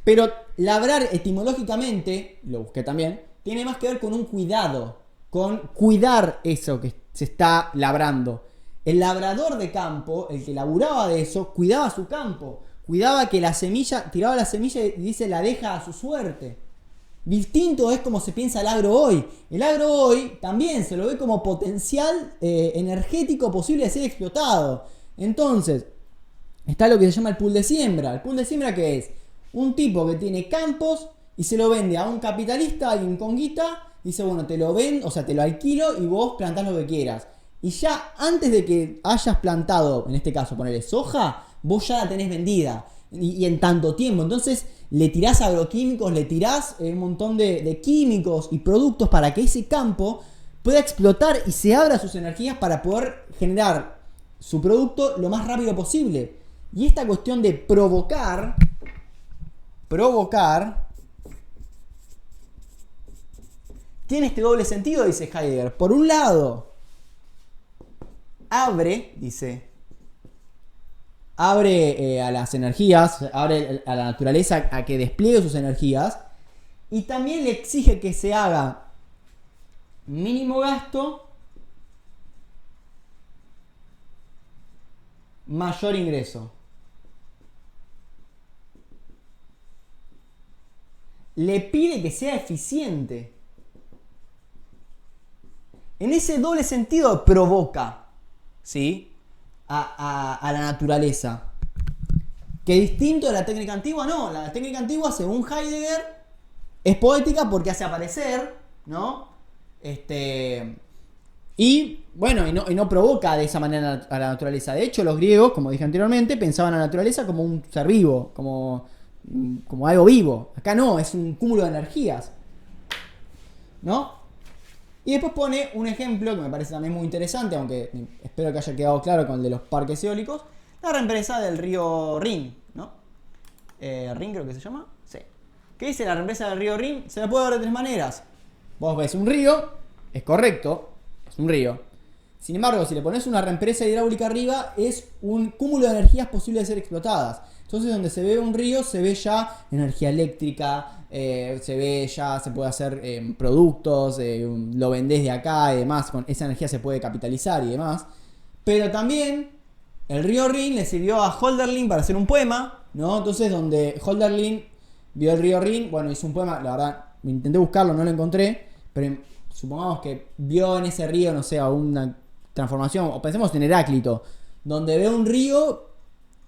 Pero labrar etimológicamente, lo busqué también, tiene más que ver con un cuidado, con cuidar eso que se está labrando. El labrador de campo, el que laburaba de eso, cuidaba su campo, cuidaba que la semilla, tiraba la semilla y dice la deja a su suerte. Distinto es como se piensa el agro hoy. El agro hoy también se lo ve como potencial energético posible de ser explotado. Entonces, está lo que se llama el pool de siembra. ¿El pool de siembra qué es? Un tipo que tiene campos y se lo vende a un capitalista, a alguien con guita, dice, bueno, te lo vendo, o sea, te lo alquilo y vos plantás lo que quieras. Y ya antes de que hayas plantado, en este caso, ponerle soja, vos ya la tenés vendida. Y en tanto tiempo. Entonces, le tirás agroquímicos, le tirás un montón de químicos y productos para que ese campo pueda explotar y se abra sus energías para poder generar su producto lo más rápido posible. Y esta cuestión de provocar, tiene este doble sentido, dice Heidegger. Por un lado, abre a las energías, abre a la naturaleza a que despliegue sus energías, y también le exige que se haga mínimo gasto, mayor ingreso. Le pide que sea eficiente. En ese doble sentido provoca, ¿sí? A la naturaleza. Que distinto de la técnica antigua, no. La técnica antigua, según Heidegger, es poética porque hace aparecer, ¿no? Y bueno, y no provoca de esa manera a la naturaleza. De hecho, los griegos, como dije anteriormente, pensaban a la naturaleza como un ser vivo, como algo vivo. Acá no, es un cúmulo de energías, ¿no? Y después pone un ejemplo que me parece también muy interesante, aunque espero que haya quedado claro con el de los parques eólicos, la represa del río Rin, ¿no? Rin creo que se llama, sí. ¿Qué dice la represa del río Rin? Se la puede ver de tres maneras. Vos ves un río, es correcto, es un río. Sin embargo, si le pones una represa hidráulica arriba, es un cúmulo de energías posibles de ser explotadas. Entonces, donde se ve un río, se ve ya energía eléctrica, se ve ya, se puede hacer productos, lo vendés de acá y demás, con esa energía se puede capitalizar y demás. Pero también el río Rin le sirvió a Hölderlin para hacer un poema, ¿no? Entonces, donde Hölderlin vio el río Rin, bueno, hizo un poema, la verdad, intenté buscarlo, no lo encontré, pero supongamos que vio en ese río, no sé, una transformación, o pensemos en Heráclito, donde ve un río,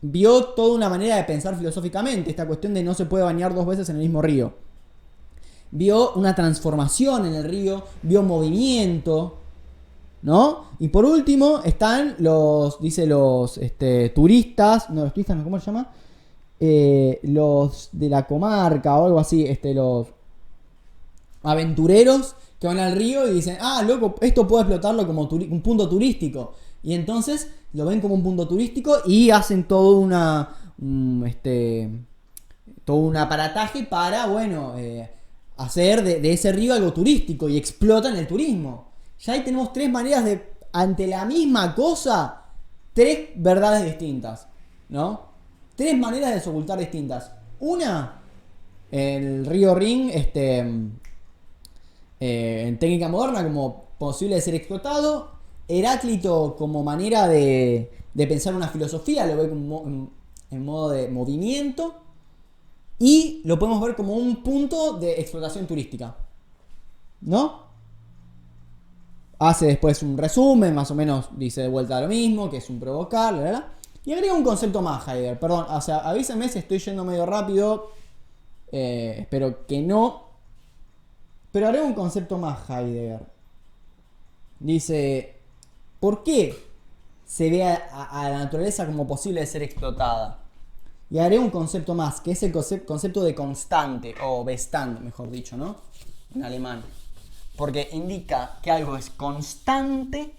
vio toda una manera de pensar filosóficamente, esta cuestión de no se puede bañar dos veces en el mismo río. Vio una transformación en el río, vio movimiento, ¿no? Y por último están los turistas, no, los turistas, ¿no? ¿Cómo se llama? Los de la comarca o algo así, los aventureros que van al río y dicen, ah, loco, esto puedo explotarlo como un punto turístico. Y entonces lo ven como un punto turístico y hacen todo un aparataje para, bueno, hacer de ese río algo turístico y explotan el turismo. Ya ahí tenemos tres maneras de, ante la misma cosa, tres verdades distintas, ¿no? Tres maneras de ocultar distintas. Una, el río Rin, en técnica moderna como posible de ser explotado. Heráclito como manera de pensar una filosofía, lo ve como en modo de movimiento. Y lo podemos ver como un punto de explotación turística, ¿no? Hace después un resumen, más o menos dice de vuelta lo mismo, que es un provocar, bla, bla, bla. Y agrega un concepto más, Heidegger. Perdón, o sea, avísenme si estoy yendo medio rápido. Espero que no. Pero agrega un concepto más, Heidegger. Dice, ¿por qué se ve a la naturaleza como posible de ser explotada? Y haré un concepto más, que es el concepto de constante, o Bestand, mejor dicho, ¿no? En alemán. Porque indica que algo es constante,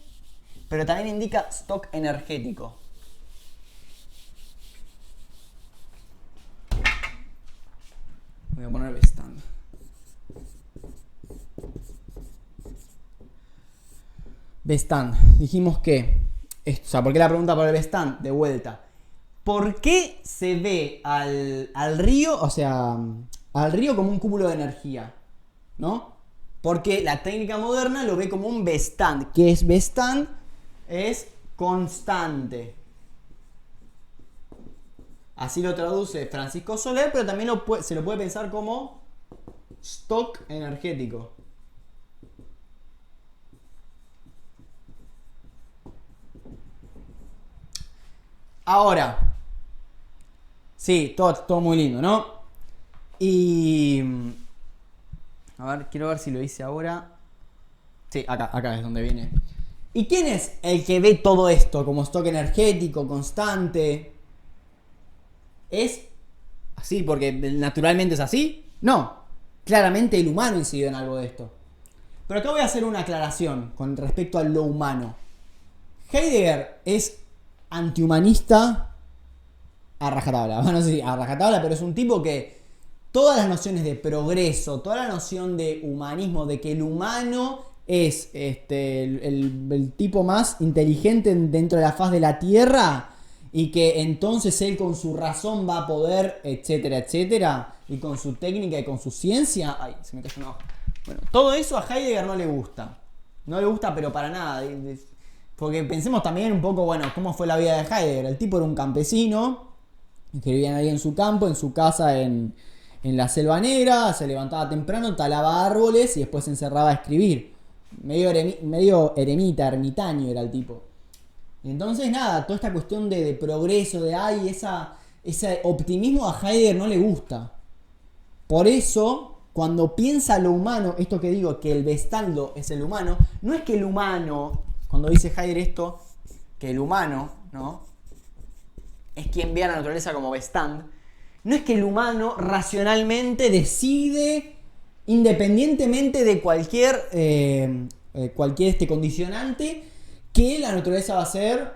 pero también indica stock energético. Voy a poner Bestand. Bestand. Dijimos que... O sea, ¿por qué la pregunta por el Bestand? De vuelta. ¿Por qué se ve al río, o sea, al río como un cúmulo de energía? ¿No? Porque la técnica moderna lo ve como un Bestand. ¿Qué es Bestand? Es constante. Así lo traduce Francisco Soler, pero también se lo puede pensar como stock energético. Ahora, sí, todo muy lindo, ¿no? Y... A ver, quiero ver si lo hice ahora. Sí, acá es donde viene. ¿Y quién es el que ve todo esto como stock energético, constante? ¿Es así porque naturalmente es así? No, claramente el humano incidió en algo de esto. Pero acá voy a hacer una aclaración con respecto a lo humano. Heidegger es antihumanista a rajatabla. Bueno, no sé si a rajatabla, pero es un tipo que todas las nociones de progreso, toda la noción de humanismo, de que el humano es el tipo más inteligente dentro de la faz de la Tierra y que entonces él con su razón va a poder, etcétera, etcétera, y con su técnica y con su ciencia... Ay, se me cayó una hoja. Bueno, todo eso a Heidegger no le gusta. No le gusta, pero para nada. Porque pensemos también un poco, bueno, cómo fue la vida de Heidegger. El tipo era un campesino que vivían ahí en su campo, en su casa en la Selva Negra, se levantaba temprano, talaba árboles y después se encerraba a escribir. Medio ermitaño era el tipo. Y entonces nada, toda esta cuestión de progreso, de ese optimismo a Heidegger no le gusta. Por eso, cuando piensa lo humano, esto que digo, que el Bestando es el humano, no es que el humano, cuando dice Heidegger esto, que el humano, ¿no?, es quien ve a la naturaleza como Bestand. No es que el humano racionalmente decide, independientemente de cualquier condicionante, que la naturaleza va a ser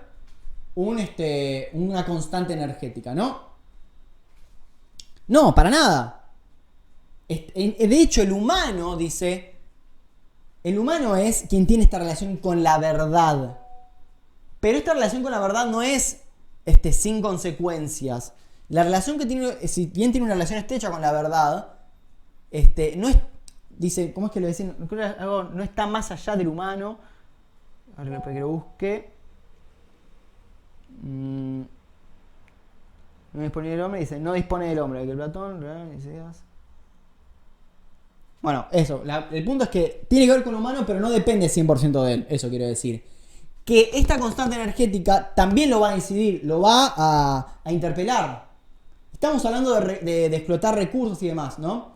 una constante energética, ¿no? No, para nada. De hecho, el humano, dice, el humano es quien tiene esta relación con la verdad. Pero esta relación con la verdad no es sin consecuencias. La relación que tiene, si bien tiene una relación estrecha con la verdad, no es, dice, ¿cómo es que lo dicen? No está más allá del humano. A ver, para que lo busque. No dispone del hombre, dice, no dispone del hombre. Que Platón, bueno, eso. El punto es que tiene que ver con el humano, pero no depende 100% de él. Eso quiero decir. Que esta constante energética también lo va a incidir, lo va a interpelar. Estamos hablando de explotar recursos y demás, ¿no?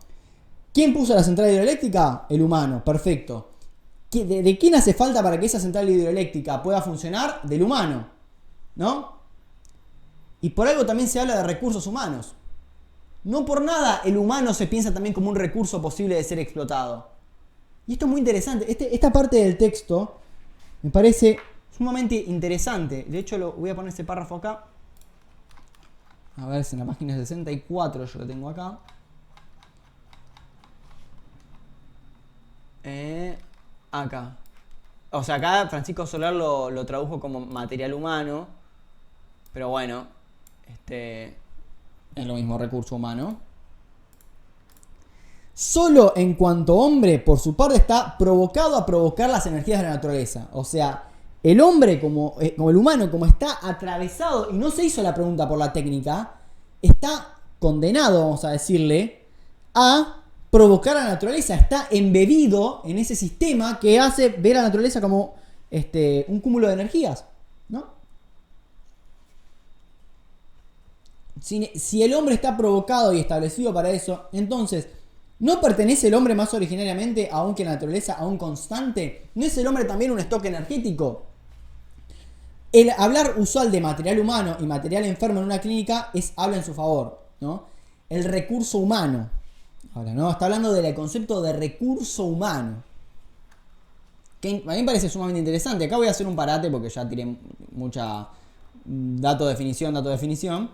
¿Quién puso la central hidroeléctrica? El humano, perfecto. ¿De quién hace falta para que esa central hidroeléctrica pueda funcionar? Del humano, ¿no? Y por algo también se habla de recursos humanos. No por nada el humano se piensa también como un recurso posible de ser explotado. Y esto es muy interesante. Esta parte del texto me parece sumamente interesante. De hecho, voy a poner ese párrafo acá. A ver si en la página 64 yo lo tengo acá. Acá. O sea, acá Francisco Soler lo tradujo como material humano. Pero bueno, es lo mismo, recurso humano. Solo en cuanto hombre, por su parte, está provocado a provocar las energías de la naturaleza. O sea, el hombre como el humano, como está atravesado y no se hizo la pregunta por la técnica, está condenado, vamos a decirle, a provocar a la naturaleza. Está embebido en ese sistema que hace ver a la naturaleza como un cúmulo de energías, ¿no? Si el hombre está provocado y establecido para eso, entonces, ¿no pertenece el hombre más originariamente, aunque la naturaleza, a un constante? ¿No es el hombre también un stock energético? El hablar usual de material humano y material enfermo en una clínica habla en su favor, ¿no? El recurso humano. Ahora, ¿no? Está hablando del concepto de recurso humano. Que a mí me parece sumamente interesante. Acá voy a hacer un parate porque ya tiré mucha dato, definición.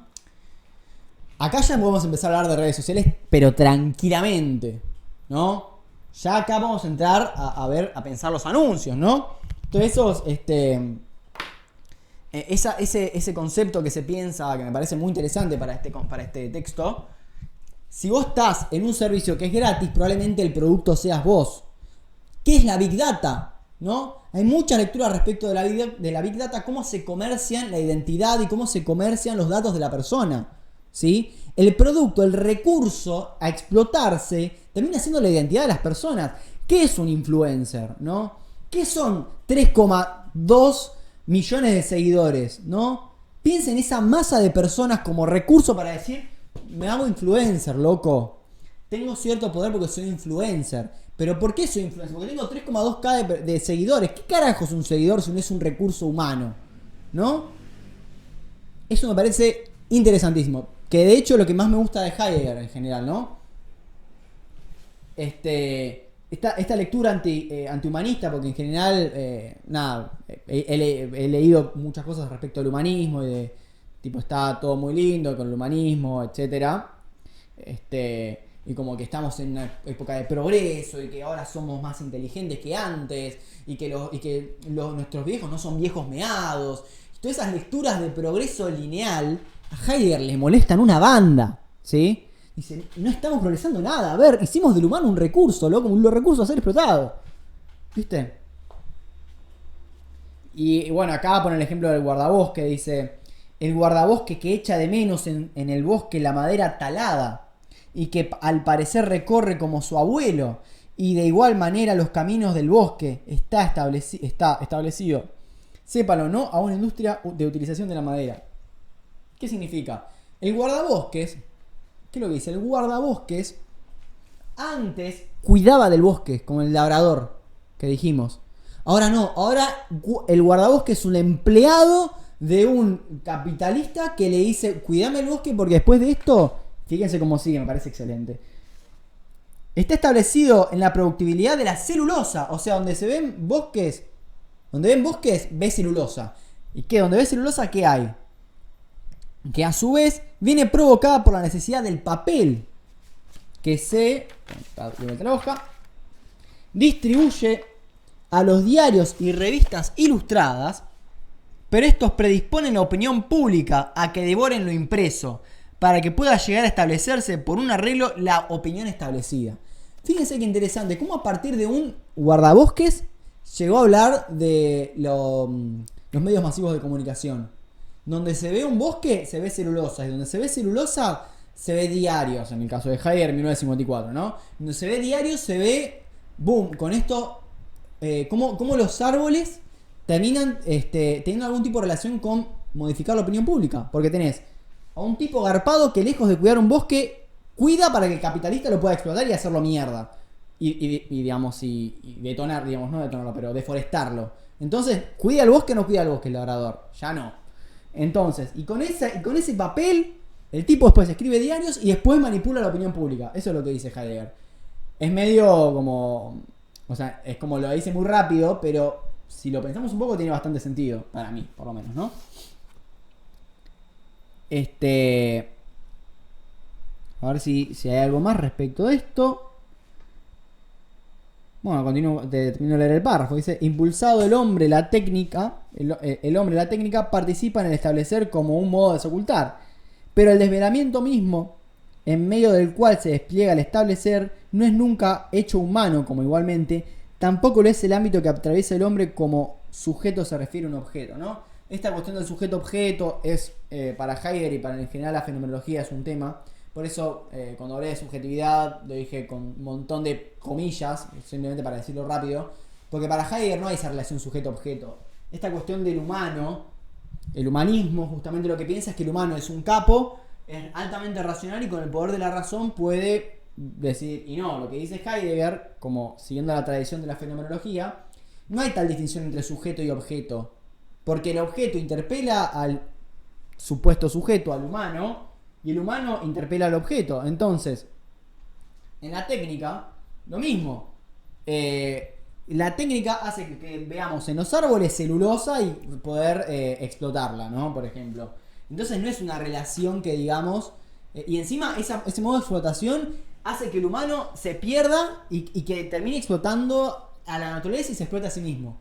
Acá ya podemos empezar a hablar de redes sociales, pero tranquilamente, ¿no? Ya acá vamos a entrar a pensar los anuncios, ¿no? Todos ese concepto que se piensa, que me parece muy interesante para este texto. Si vos estás en un servicio que es gratis, probablemente el producto seas vos. ¿Qué es la Big Data? ¿No? Hay mucha lectura respecto de la Big Data, cómo se comercian la identidad y cómo se comercian los datos de la persona, ¿sí? El producto, el recurso a explotarse, termina siendo la identidad de las personas. ¿Qué es un influencer? ¿No? ¿Qué son 3,2 millones de seguidores? ¿No? Piensa en esa masa de personas como recurso para decir, me hago influencer, loco. Tengo cierto poder porque soy influencer. ¿Pero por qué soy influencer? Porque tengo 3,2k de seguidores. ¿Qué carajo es un seguidor si no es un recurso humano? ¿No? Eso me parece interesantísimo. Que de hecho lo que más me gusta de Heidegger en general, ¿no? Esta lectura antihumanista, porque en general, he leído muchas cosas respecto al humanismo y de tipo está todo muy lindo con el humanismo, etcétera. Y como que estamos en una época de progreso y que ahora somos más inteligentes que antes y que nuestros viejos no son viejos meados. Y todas esas lecturas de progreso lineal a Heidegger le molestan una banda, ¿sí? Dice, no estamos progresando nada. A ver, hicimos del humano un recurso, loco, un recurso a ser explotado. ¿Viste? Y bueno, acá pone el ejemplo del guardabosque. Dice, el guardabosque que echa de menos en el bosque la madera talada y que al parecer recorre como su abuelo, y de igual manera los caminos del bosque está establecido, sépalo no, a una industria de utilización de la madera. ¿Qué significa? El guardabosques, ¿qué es lo que dice? El guardabosques antes cuidaba del bosque, como el labrador que dijimos. Ahora no, ahora el guardabosques es un empleado de un capitalista que le dice, cuidame el bosque porque después de esto... Fíjense cómo sigue, me parece excelente. Está establecido en la productibilidad de la celulosa. O sea, donde ven bosques, ve celulosa. ¿Y qué? Donde ve celulosa, ¿qué hay? Que a su vez viene provocada por la necesidad del papel. Que se distribuye a los diarios y revistas ilustradas. Pero estos predisponen la opinión pública a que devoren lo impreso, para que pueda llegar a establecerse por un arreglo la opinión establecida. Fíjense qué interesante, cómo a partir de un guardabosques llegó a hablar de los medios masivos de comunicación. Donde se ve un bosque, se ve celulosa, y donde se ve celulosa, se ve diarios, en el caso de Heidegger, 1954, ¿no? Donde se ve diarios, se ve, boom, con esto, cómo los árboles terminan teniendo algún tipo de relación con modificar la opinión pública, porque tenés a un tipo garpado que lejos de cuidar un bosque, cuida para que el capitalista lo pueda explotar y hacerlo mierda. Y detonar, digamos, no detonarlo, pero deforestarlo. Entonces, ¿cuida el bosque o no cuida el bosque el labrador? Ya no. Entonces, y con ese papel, el tipo después escribe diarios y después manipula la opinión pública. Eso es lo que dice Heidegger. Es medio como... O sea, es como lo dice muy rápido, pero si lo pensamos un poco tiene bastante sentido. Para mí, por lo menos, ¿no? A ver si hay algo más respecto de esto. Bueno, termino de leer el párrafo. Dice, impulsado el hombre la técnica, el hombre la técnica participa en el establecer como un modo de desocultar. Pero el desvelamiento mismo, en medio del cual se despliega el establecer, no es nunca hecho humano, como igualmente, tampoco lo es el ámbito que atraviesa el hombre como sujeto se refiere a un objeto, ¿no? Esta cuestión del sujeto-objeto es, para Heidegger y para en general la fenomenología, es un tema. Por eso, cuando hablé de subjetividad, lo dije con un montón de comillas, simplemente para decirlo rápido. Porque para Heidegger no hay esa relación sujeto-objeto. Esta cuestión del humano, el humanismo, justamente lo que piensa es que el humano es un capo, es altamente racional y con el poder de la razón puede decir, y no, lo que dice Heidegger, como siguiendo la tradición de la fenomenología, no hay tal distinción entre sujeto y objeto. Porque el objeto interpela al supuesto sujeto, al humano, y el humano interpela al objeto. Entonces, en la técnica, lo mismo. La técnica hace que veamos en los árboles celulosa y poder explotarla, ¿no? Por ejemplo. Entonces no es una relación que digamos... y encima ese modo de explotación hace que el humano se pierda y que termine explotando a la naturaleza y se explota a sí mismo.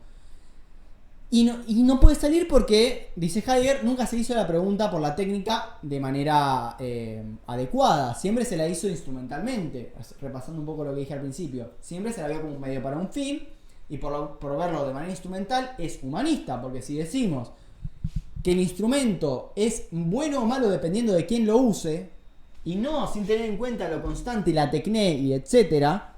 Y no puede salir porque, dice Heidegger, nunca se hizo la pregunta por la técnica de manera adecuada. Siempre se la hizo instrumentalmente, repasando un poco lo que dije al principio. Siempre se la vio como un medio para un fin, y por verlo de manera instrumental es humanista, porque si decimos que el instrumento es bueno o malo dependiendo de quién lo use, y no sin tener en cuenta lo constante y la tecné y etcétera,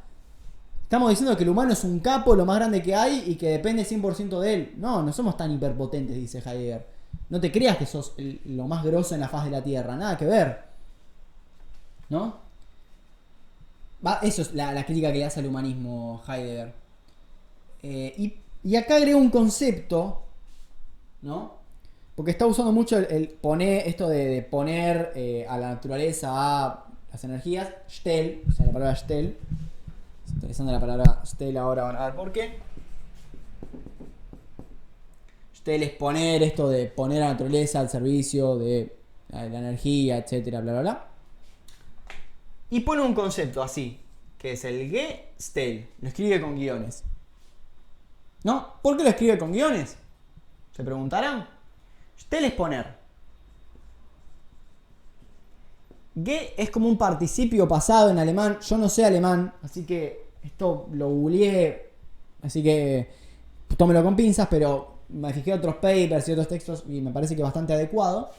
estamos diciendo que el humano es un capo, lo más grande que hay, y que depende 100% de él. No somos tan hiperpotentes, dice Heidegger. No te creas que sos lo más grosso en la faz de la Tierra, nada que ver. ¿No? Eso es la crítica que le hace al humanismo Heidegger. Y acá agrego un concepto, ¿no? Porque está usando mucho el poner, esto de poner a la naturaleza, a las energías, Stell, o sea, la palabra Stell. Utilizando la palabra Stell ahora, van a ver por qué. Stell es poner, esto de poner a la naturaleza al servicio de la energía, etcétera, bla, bla, bla. Y pone un concepto así, que es el Gestell. Lo escribe con guiones. ¿No? ¿Por qué lo escribe con guiones? ¿Se preguntarán? Stell es poner. Ge es como un participio pasado en alemán. Yo no sé alemán, así que esto lo googleé, así que tómelo con pinzas, pero me fijé otros papers y otros textos y me parece que bastante adecuado.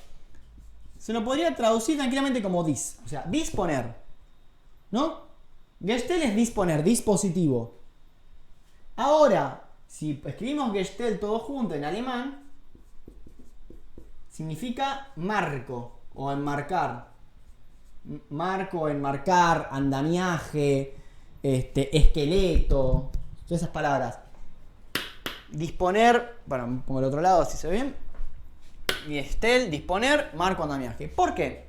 Se lo podría traducir tranquilamente como dis, o sea, disponer, ¿no? Gestell es disponer, dispositivo. Ahora, si escribimos Gestell todo junto en alemán, significa marco o enmarcar. Marco, enmarcar, andamiaje, esqueleto, todas esas palabras. Disponer, bueno, como el otro lado, si se ve bien. Gestell, disponer, marco, andamiaje. ¿Por qué?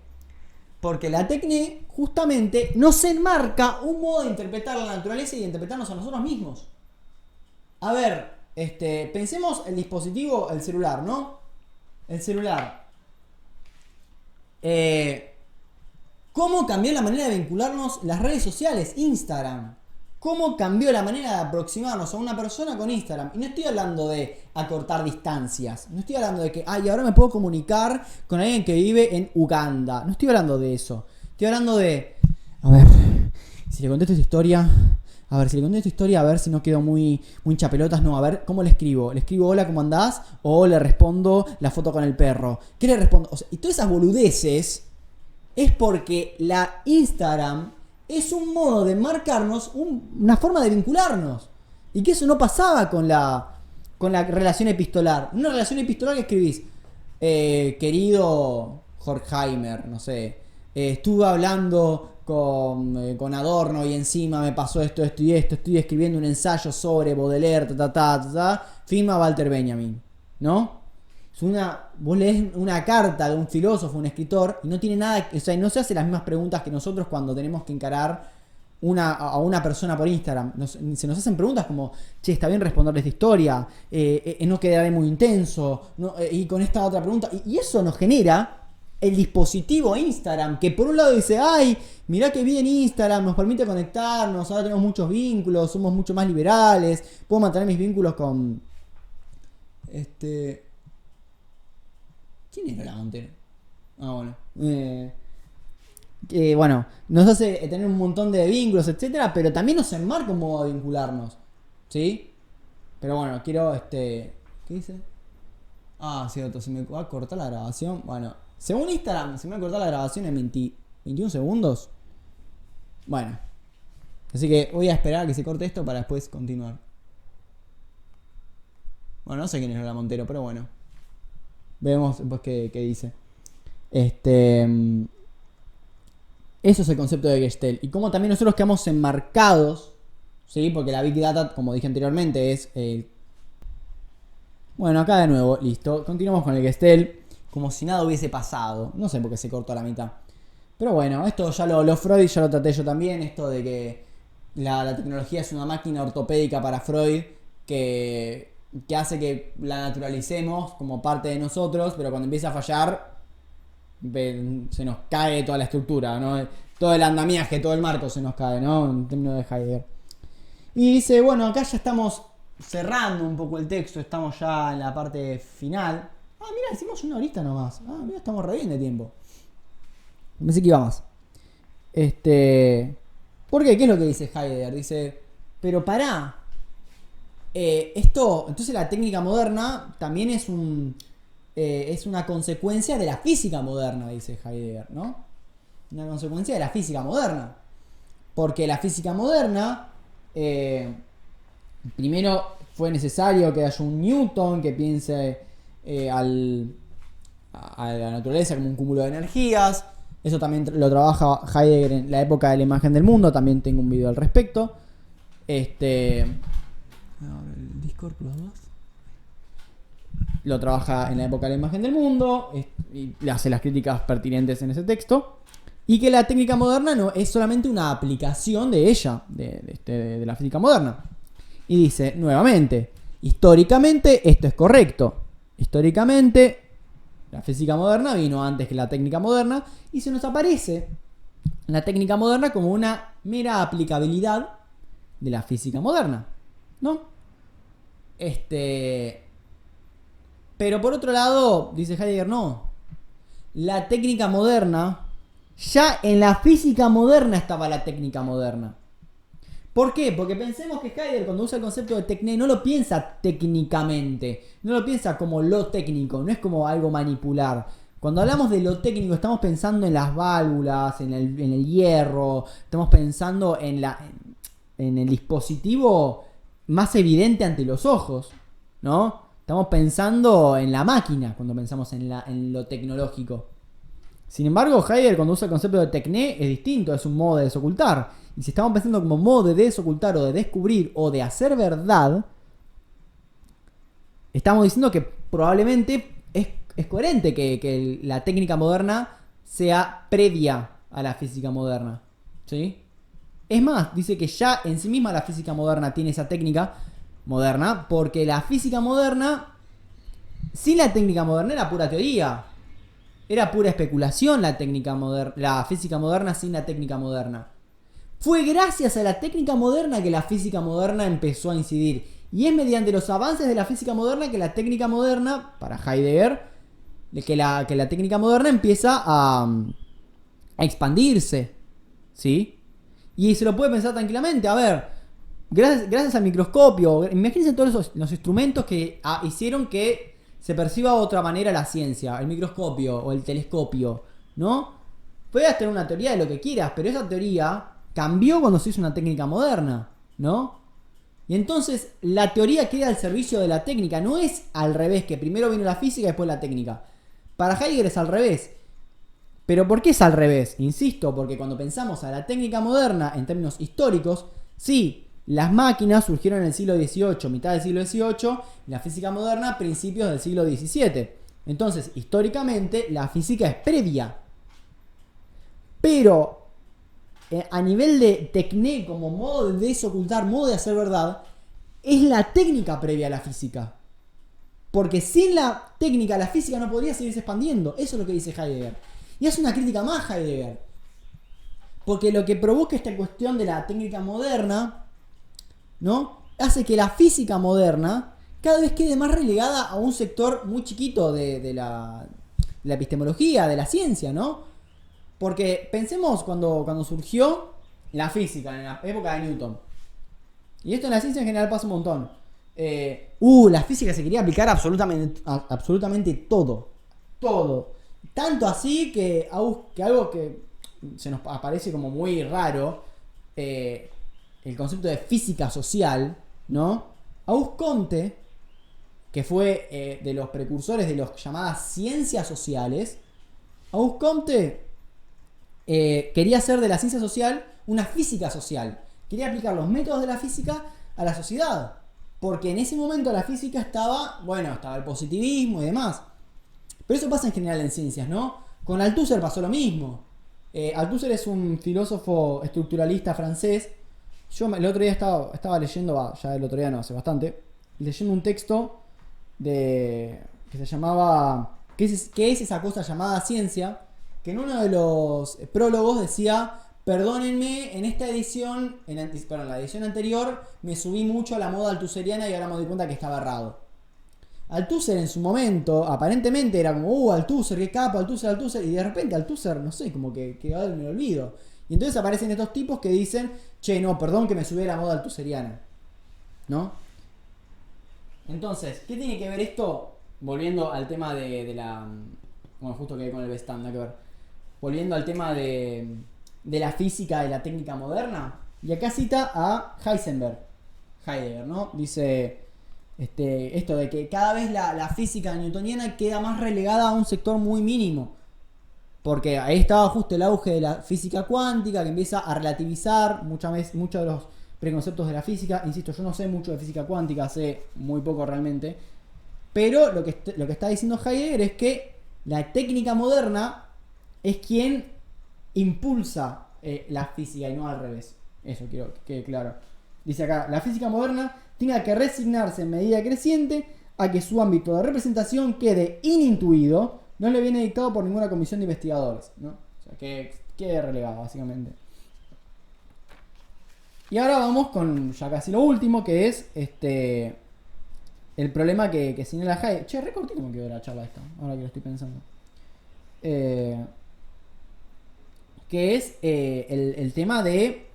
Porque la tecné justamente nos enmarca un modo de interpretar la naturaleza y de interpretarnos a nosotros mismos. A ver, pensemos el dispositivo, el celular, ¿no? El celular. ¿Cómo cambió la manera de vincularnos las redes sociales? Instagram. ¿Cómo cambió la manera de aproximarnos a una persona con Instagram? Y no estoy hablando de acortar distancias. No estoy hablando de que, ahora me puedo comunicar con alguien que vive en Uganda. No estoy hablando de eso. Estoy hablando de... A ver, si le contesto esta historia... A ver, si le contesto esta historia, a ver si no quedo muy hinchapelotas. No, a ver, ¿cómo le escribo? ¿Le escribo hola, cómo andás? ¿O le respondo la foto con el perro? ¿Qué le respondo? O sea, y todas esas boludeces es porque la Instagram es un modo de marcarnos, una forma de vincularnos. Y que eso no pasaba con la relación epistolar. Una relación epistolar que escribís, querido Horkheimer, no sé, estuve hablando con Adorno y encima me pasó esto y esto, estoy escribiendo un ensayo sobre Baudelaire, firma Walter Benjamin, ¿no? Vos lees una carta de un filósofo, un escritor, y no tiene nada, o sea, no se hace las mismas preguntas que nosotros cuando tenemos que encarar a una persona por Instagram. Se nos hacen preguntas como, che, está bien responderle esta historia, no quedaré muy intenso, y con esta otra pregunta, y eso nos genera el dispositivo Instagram, que por un lado dice, ay, mirá que bien Instagram, nos permite conectarnos, ahora tenemos muchos vínculos, somos mucho más liberales, puedo mantener mis vínculos con... ¿Quién era la Montero? Bueno. Bueno, nos hace tener un montón de vínculos, etcétera, pero también nos enmarca un modo de vincularnos, ¿sí? Pero bueno, quiero, ¿qué dice? Cierto, se me va a cortar la grabación. Bueno, según Instagram, se me va a cortar la grabación en 21 segundos. Bueno, así que voy a esperar a que se corte esto para después continuar. Bueno, no sé quién es la Montero, pero bueno. Vemos después qué dice. Eso es el concepto de Gestell. Y como también nosotros quedamos enmarcados, ¿sí? Porque la Big Data, como dije anteriormente, es Bueno, acá de nuevo, listo. Continuamos con el Gestel, como si nada hubiese pasado. No sé por qué se cortó a la mitad. Pero bueno, esto ya lo Freud, ya lo traté yo también, esto de que la tecnología es una máquina ortopédica para Freud que hace que la naturalicemos como parte de nosotros, pero cuando empieza a fallar se nos cae toda la estructura, ¿no? Todo el andamiaje, todo el marco se nos cae, ¿no? En términos de Heidegger. Y dice, bueno, acá ya estamos cerrando un poco el texto, estamos ya en la parte final. Ah, mira, hicimos una horita nomás. Ah, mira, estamos re bien de tiempo. Pensé que iba más. ¿Por qué? ¿Qué es lo que dice Heidegger? Dice, pero pará. Entonces la técnica moderna también es una consecuencia de la física moderna, dice Heidegger, ¿no? Una consecuencia de la física moderna. Porque la física moderna, primero fue necesario que haya un Newton que piense a la naturaleza como un cúmulo de energías. Eso también lo trabaja Heidegger en la época de la imagen del mundo. También tengo un video al respecto. El Discord Plus 2. Lo trabaja en la época de la imagen del mundo. Y le hace las críticas pertinentes en ese texto. Y que la técnica moderna no es solamente una aplicación de ella, de la física moderna. Y dice, nuevamente, históricamente esto es correcto. Históricamente, la física moderna vino antes que la técnica moderna y se nos aparece la técnica moderna como una mera aplicabilidad de la física moderna, ¿no? Pero por otro lado, dice Heidegger, no. La técnica moderna, ya en la física moderna estaba la técnica moderna. ¿Por qué? Porque pensemos que Heidegger, cuando usa el concepto de tecné, no lo piensa técnicamente, no lo piensa como lo técnico, no es como algo manipular. Cuando hablamos de lo técnico estamos pensando en las válvulas, en el hierro, estamos pensando en el dispositivo más evidente ante los ojos, ¿no? Estamos pensando en la máquina cuando pensamos en lo tecnológico. Sin embargo, Heidegger, cuando usa el concepto de tecné, es distinto, es un modo de desocultar. Y si estamos pensando como modo de desocultar o de descubrir o de hacer verdad, estamos diciendo que probablemente es coherente que la técnica moderna sea previa a la física moderna, ¿sí? Es más, dice que ya en sí misma la física moderna tiene esa técnica moderna, porque la física moderna, sin la técnica moderna, era pura teoría. Era pura especulación la física moderna sin la técnica moderna. Fue gracias a la técnica moderna que la física moderna empezó a incidir. Y es mediante los avances de la física moderna que la técnica moderna, para Heidegger, que la técnica moderna empieza a expandirse. ¿Sí? Y se lo puede pensar tranquilamente. A ver, gracias al microscopio, imagínense todos los instrumentos que hicieron que se perciba de otra manera la ciencia, el microscopio o el telescopio, ¿no? Puedes tener una teoría de lo que quieras, pero esa teoría cambió cuando se hizo una técnica moderna, ¿no? Y entonces la teoría queda al servicio de la técnica, no es al revés, que primero vino la física y después la técnica. Para Heidegger es al revés. ¿Pero por qué es al revés? Insisto, porque cuando pensamos a la técnica moderna en términos históricos, sí, las máquinas surgieron en el siglo XVIII, mitad del siglo XVIII, y la física moderna principios del siglo XVII. Entonces, históricamente, la física es previa. Pero, a nivel de tecné, como modo de desocultar, modo de hacer verdad, es la técnica previa a la física. Porque sin la técnica, la física no podría seguirse expandiendo. Eso es lo que dice Heidegger. Y es una crítica más Heidegger. Porque lo que provoca esta cuestión de la técnica moderna, ¿no?, hace que la física moderna cada vez quede más relegada a un sector muy chiquito de la epistemología, de la ciencia, ¿no? Porque pensemos cuando surgió la física, en la época de Newton. Y esto en la ciencia en general pasa un montón. La física se quería aplicar absolutamente todo. Todo. Tanto así que algo que se nos aparece como muy raro, el concepto de física social, ¿no? Auguste Comte, que fue de los precursores de las llamadas ciencias sociales, Auguste Comte quería hacer de la ciencia social una física social. Quería aplicar los métodos de la física a la sociedad. Porque en ese momento la física estaba, bueno, estaba el positivismo y demás. Pero eso pasa en general en ciencias, ¿no? Con Althusser pasó lo mismo. Althusser es un filósofo estructuralista francés. Yo el otro día estaba leyendo, ya el otro día no, hace bastante, leyendo un texto que se llamaba ¿qué es esa cosa llamada ciencia? Que en uno de los prólogos decía: perdónenme, en esta edición, perdón, la edición anterior me subí mucho a la moda althusseriana y ahora me doy cuenta que estaba errado. Althusser en su momento, aparentemente era como, Althusser, qué capo, Althusser, y de repente Althusser, no sé, como que quedó en el olvido. Y entonces aparecen estos tipos que dicen, che, no, perdón que me subí a la moda althusseriana, ¿no? Entonces, ¿qué tiene que ver esto? Volviendo al tema de la... Bueno, justo quedé con el Bestam, nada que ver. Volviendo al tema de la física y la técnica moderna. Y acá cita a Heidegger, ¿no? Dice esto de que cada vez la física newtoniana queda más relegada a un sector muy mínimo. Porque ahí estaba justo el auge de la física cuántica, que empieza a relativizar muchos de los preconceptos de la física. Insisto, yo no sé mucho de física cuántica, sé muy poco realmente. Pero lo que está diciendo Heidegger es que la técnica moderna es quien impulsa la física y no al revés. Eso quiero que quede claro. Dice acá, la física moderna tiene que resignarse en medida creciente a que su ámbito de representación quede inintuido, no le viene dictado por ninguna comisión de investigadores, ¿no? O sea, que quede relegado, básicamente. Y ahora vamos con ya casi lo último, que es el problema que señala Heidegger. Che, re cortito me quedó la charla esta, ahora que lo estoy pensando. Que es el tema de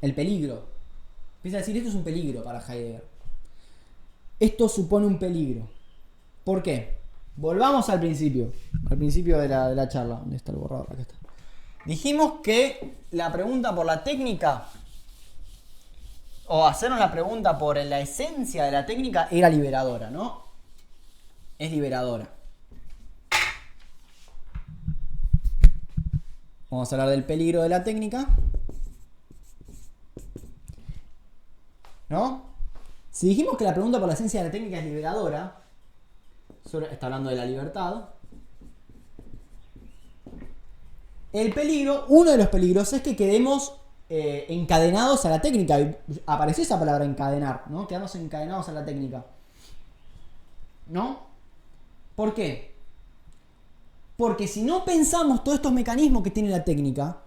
el peligro. Empieza a decir, esto es un peligro para Heidegger. Esto supone un peligro. ¿Por qué? Volvamos al principio de la charla. ¿Dónde está el borrador? Acá está. Dijimos que la pregunta por la técnica, o hacernos la pregunta por la esencia de la técnica, era liberadora, ¿no? Es liberadora. Vamos a hablar del peligro de la técnica, ¿no? Si dijimos que la pregunta por la esencia de la técnica es liberadora, está hablando de la libertad. El peligro, uno de los peligros es que quedemos encadenados a la técnica. Apareció esa palabra encadenar, ¿no? Quedamos encadenados a la técnica, ¿no? ¿Por qué? Porque si no pensamos todos estos mecanismos que tiene la técnica,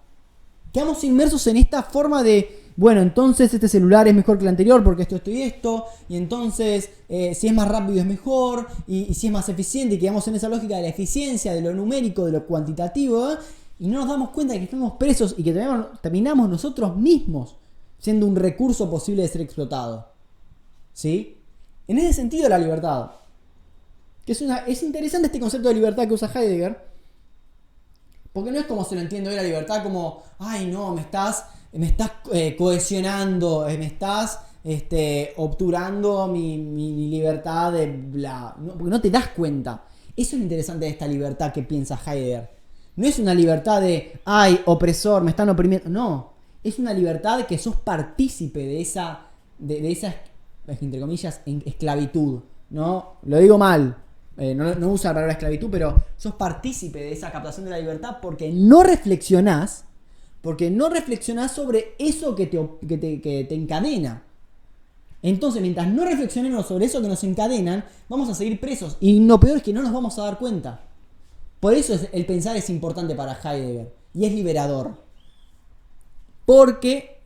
quedamos inmersos en esta forma de, bueno, entonces este celular es mejor que el anterior porque esto y esto, y entonces si es más rápido es mejor, y si es más eficiente, y quedamos en esa lógica de la eficiencia, de lo numérico, de lo cuantitativo, y no nos damos cuenta de que estamos presos y que terminamos nosotros mismos siendo un recurso posible de ser explotado. ¿Sí? En ese sentido la libertad. Que es interesante este concepto de libertad que usa Heidegger, porque no es como se lo entiende hoy la libertad, como, ay no, me estás cohesionando, me estás obturando mi libertad de bla. No, porque no te das cuenta. Eso es lo interesante de esta libertad que piensa Heidegger. No es una libertad de, ay, opresor, me están oprimiendo. No, es una libertad que sos partícipe de esa entre comillas, esclavitud. ¿No? Lo digo mal. No usa la palabra esclavitud, pero sos partícipe de esa captación de la libertad porque no reflexionás sobre eso que te encadena. Entonces, mientras no reflexionemos sobre eso que nos encadenan, vamos a seguir presos. Y lo peor es que no nos vamos a dar cuenta. Por eso el pensar es importante para Heidegger. Y es liberador. Porque,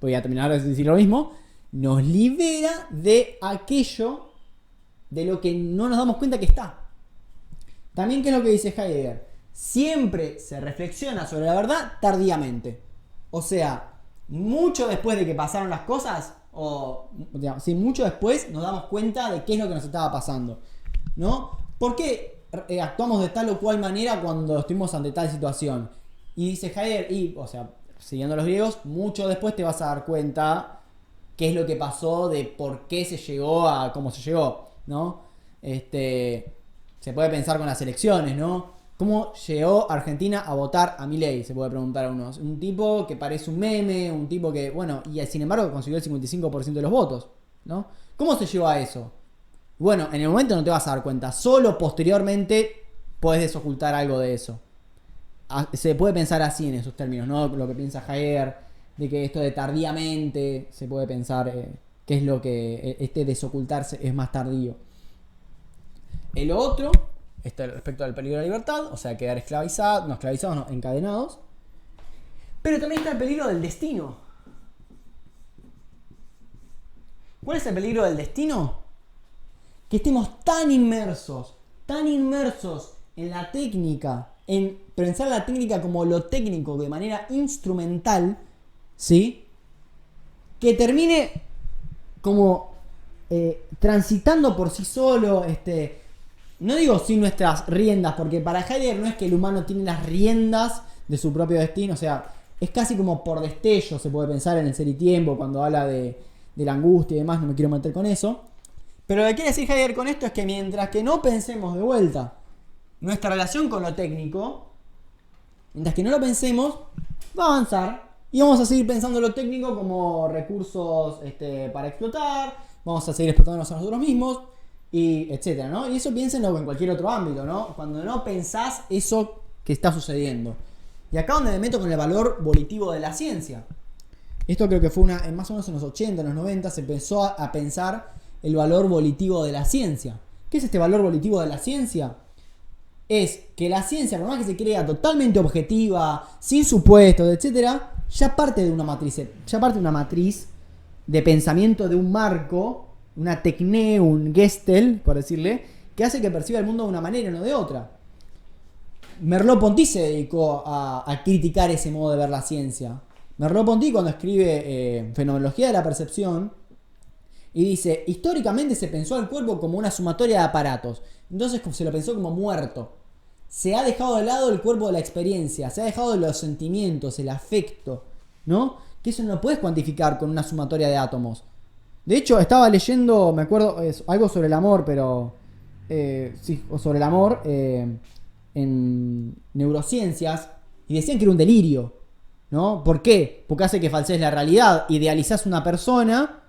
voy a terminar de decir lo mismo, nos libera de aquello de lo que no nos damos cuenta que está. También, ¿qué es lo que dice Heidegger? Siempre se reflexiona sobre la verdad tardíamente. O sea, mucho después de que pasaron las cosas, o digamos, sí, mucho después nos damos cuenta de qué es lo que nos estaba pasando, ¿no? ¿Por qué actuamos de tal o cual manera cuando estuvimos ante tal situación? Y dice Heidegger, o sea, siguiendo a los griegos, mucho después te vas a dar cuenta qué es lo que pasó, de por qué se llegó a cómo se llegó, ¿no? Se puede pensar con las elecciones, ¿no? ¿Cómo llegó Argentina a votar a Milei? Se puede preguntar a unos. Un tipo que parece un meme, un tipo que, bueno, y sin embargo consiguió el 55% de los votos. ¿no? ¿Cómo se lleva a eso? Bueno, en el momento no te vas a dar cuenta, solo posteriormente puedes desocultar algo de eso. Se puede pensar así en esos términos, ¿no? Lo que piensa Heidegger, de que esto de tardíamente, se puede pensar que es lo que este desocultarse es más tardío. El otro, respecto al peligro de la libertad, o sea, quedar esclavizados, no, encadenados. Pero también está el peligro del destino. ¿Cuál es el peligro del destino? Que estemos tan inmersos en la técnica, en pensar la técnica como lo técnico de manera instrumental, ¿sí? Que termine como transitando por sí solo, no digo sin nuestras riendas, porque para Heidegger no es que el humano tiene las riendas de su propio destino, o sea, es casi como por destello, se puede pensar en el Ser y Tiempo, cuando habla de la angustia y demás, no me quiero meter con eso. Pero lo que quiere decir Heidegger con esto es que mientras que no pensemos de vuelta nuestra relación con lo técnico, mientras que no lo pensemos, va a avanzar y vamos a seguir pensando lo técnico como recursos para explotar, vamos a seguir explotándonos a nosotros mismos, y etcétera, ¿no? Y eso piénsenlo en cualquier otro ámbito, ¿no? Cuando no pensás eso que está sucediendo. Y acá donde me meto con el valor volitivo de la ciencia. Esto creo que fue más o menos en los 80, en los 90, se empezó a pensar el valor volitivo de la ciencia. ¿Qué es este valor volitivo de la ciencia? Es que la ciencia, por más que se crea totalmente objetiva, sin supuestos, etcétera, ya parte de una matriz de pensamiento, de un marco, una tecné, un gestel, por decirle, que hace que perciba el mundo de una manera y no de otra. Merleau-Ponty se dedicó a criticar ese modo de ver la ciencia. Merleau-Ponty, cuando escribe Fenomenología de la Percepción, y dice, históricamente se pensó al cuerpo como una sumatoria de aparatos, entonces se lo pensó como muerto. Se ha dejado de lado el cuerpo de la experiencia, se ha dejado de los sentimientos, el afecto, ¿no? Que eso no lo puedes cuantificar con una sumatoria de átomos. De hecho, estaba leyendo, me acuerdo, algo sobre el amor, pero... sobre el amor en neurociencias, y decían que era un delirio, ¿no? ¿Por qué? Porque hace que falsees la realidad. Idealizás una persona,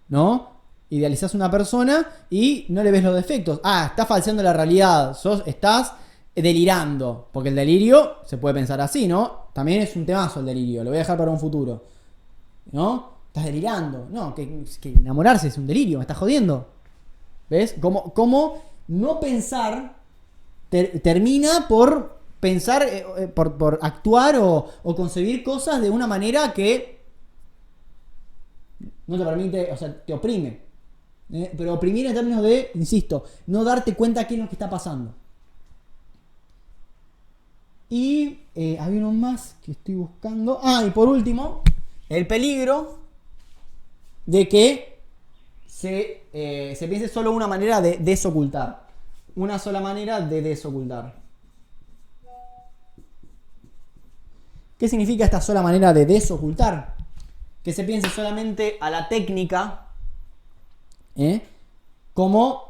¿no? Idealizás una persona y no le ves los defectos. Estás falseando la realidad. Estás delirando. Porque el delirio se puede pensar así, ¿no? También es un temazo el delirio. Lo voy a dejar para un futuro, ¿no? Estás delirando. No, que enamorarse es un delirio. Me estás jodiendo. ¿Ves? Como no pensar termina por pensar, por actuar o concebir cosas de una manera que no te permite, o sea, te oprime. Pero oprimir en términos de, insisto, no darte cuenta qué es lo que está pasando. Y había uno más que estoy buscando. Y por último, el peligro de que se piense solo una manera de desocultar. Una sola manera de desocultar. ¿Qué significa esta sola manera de desocultar? Que se piense solamente a la técnica como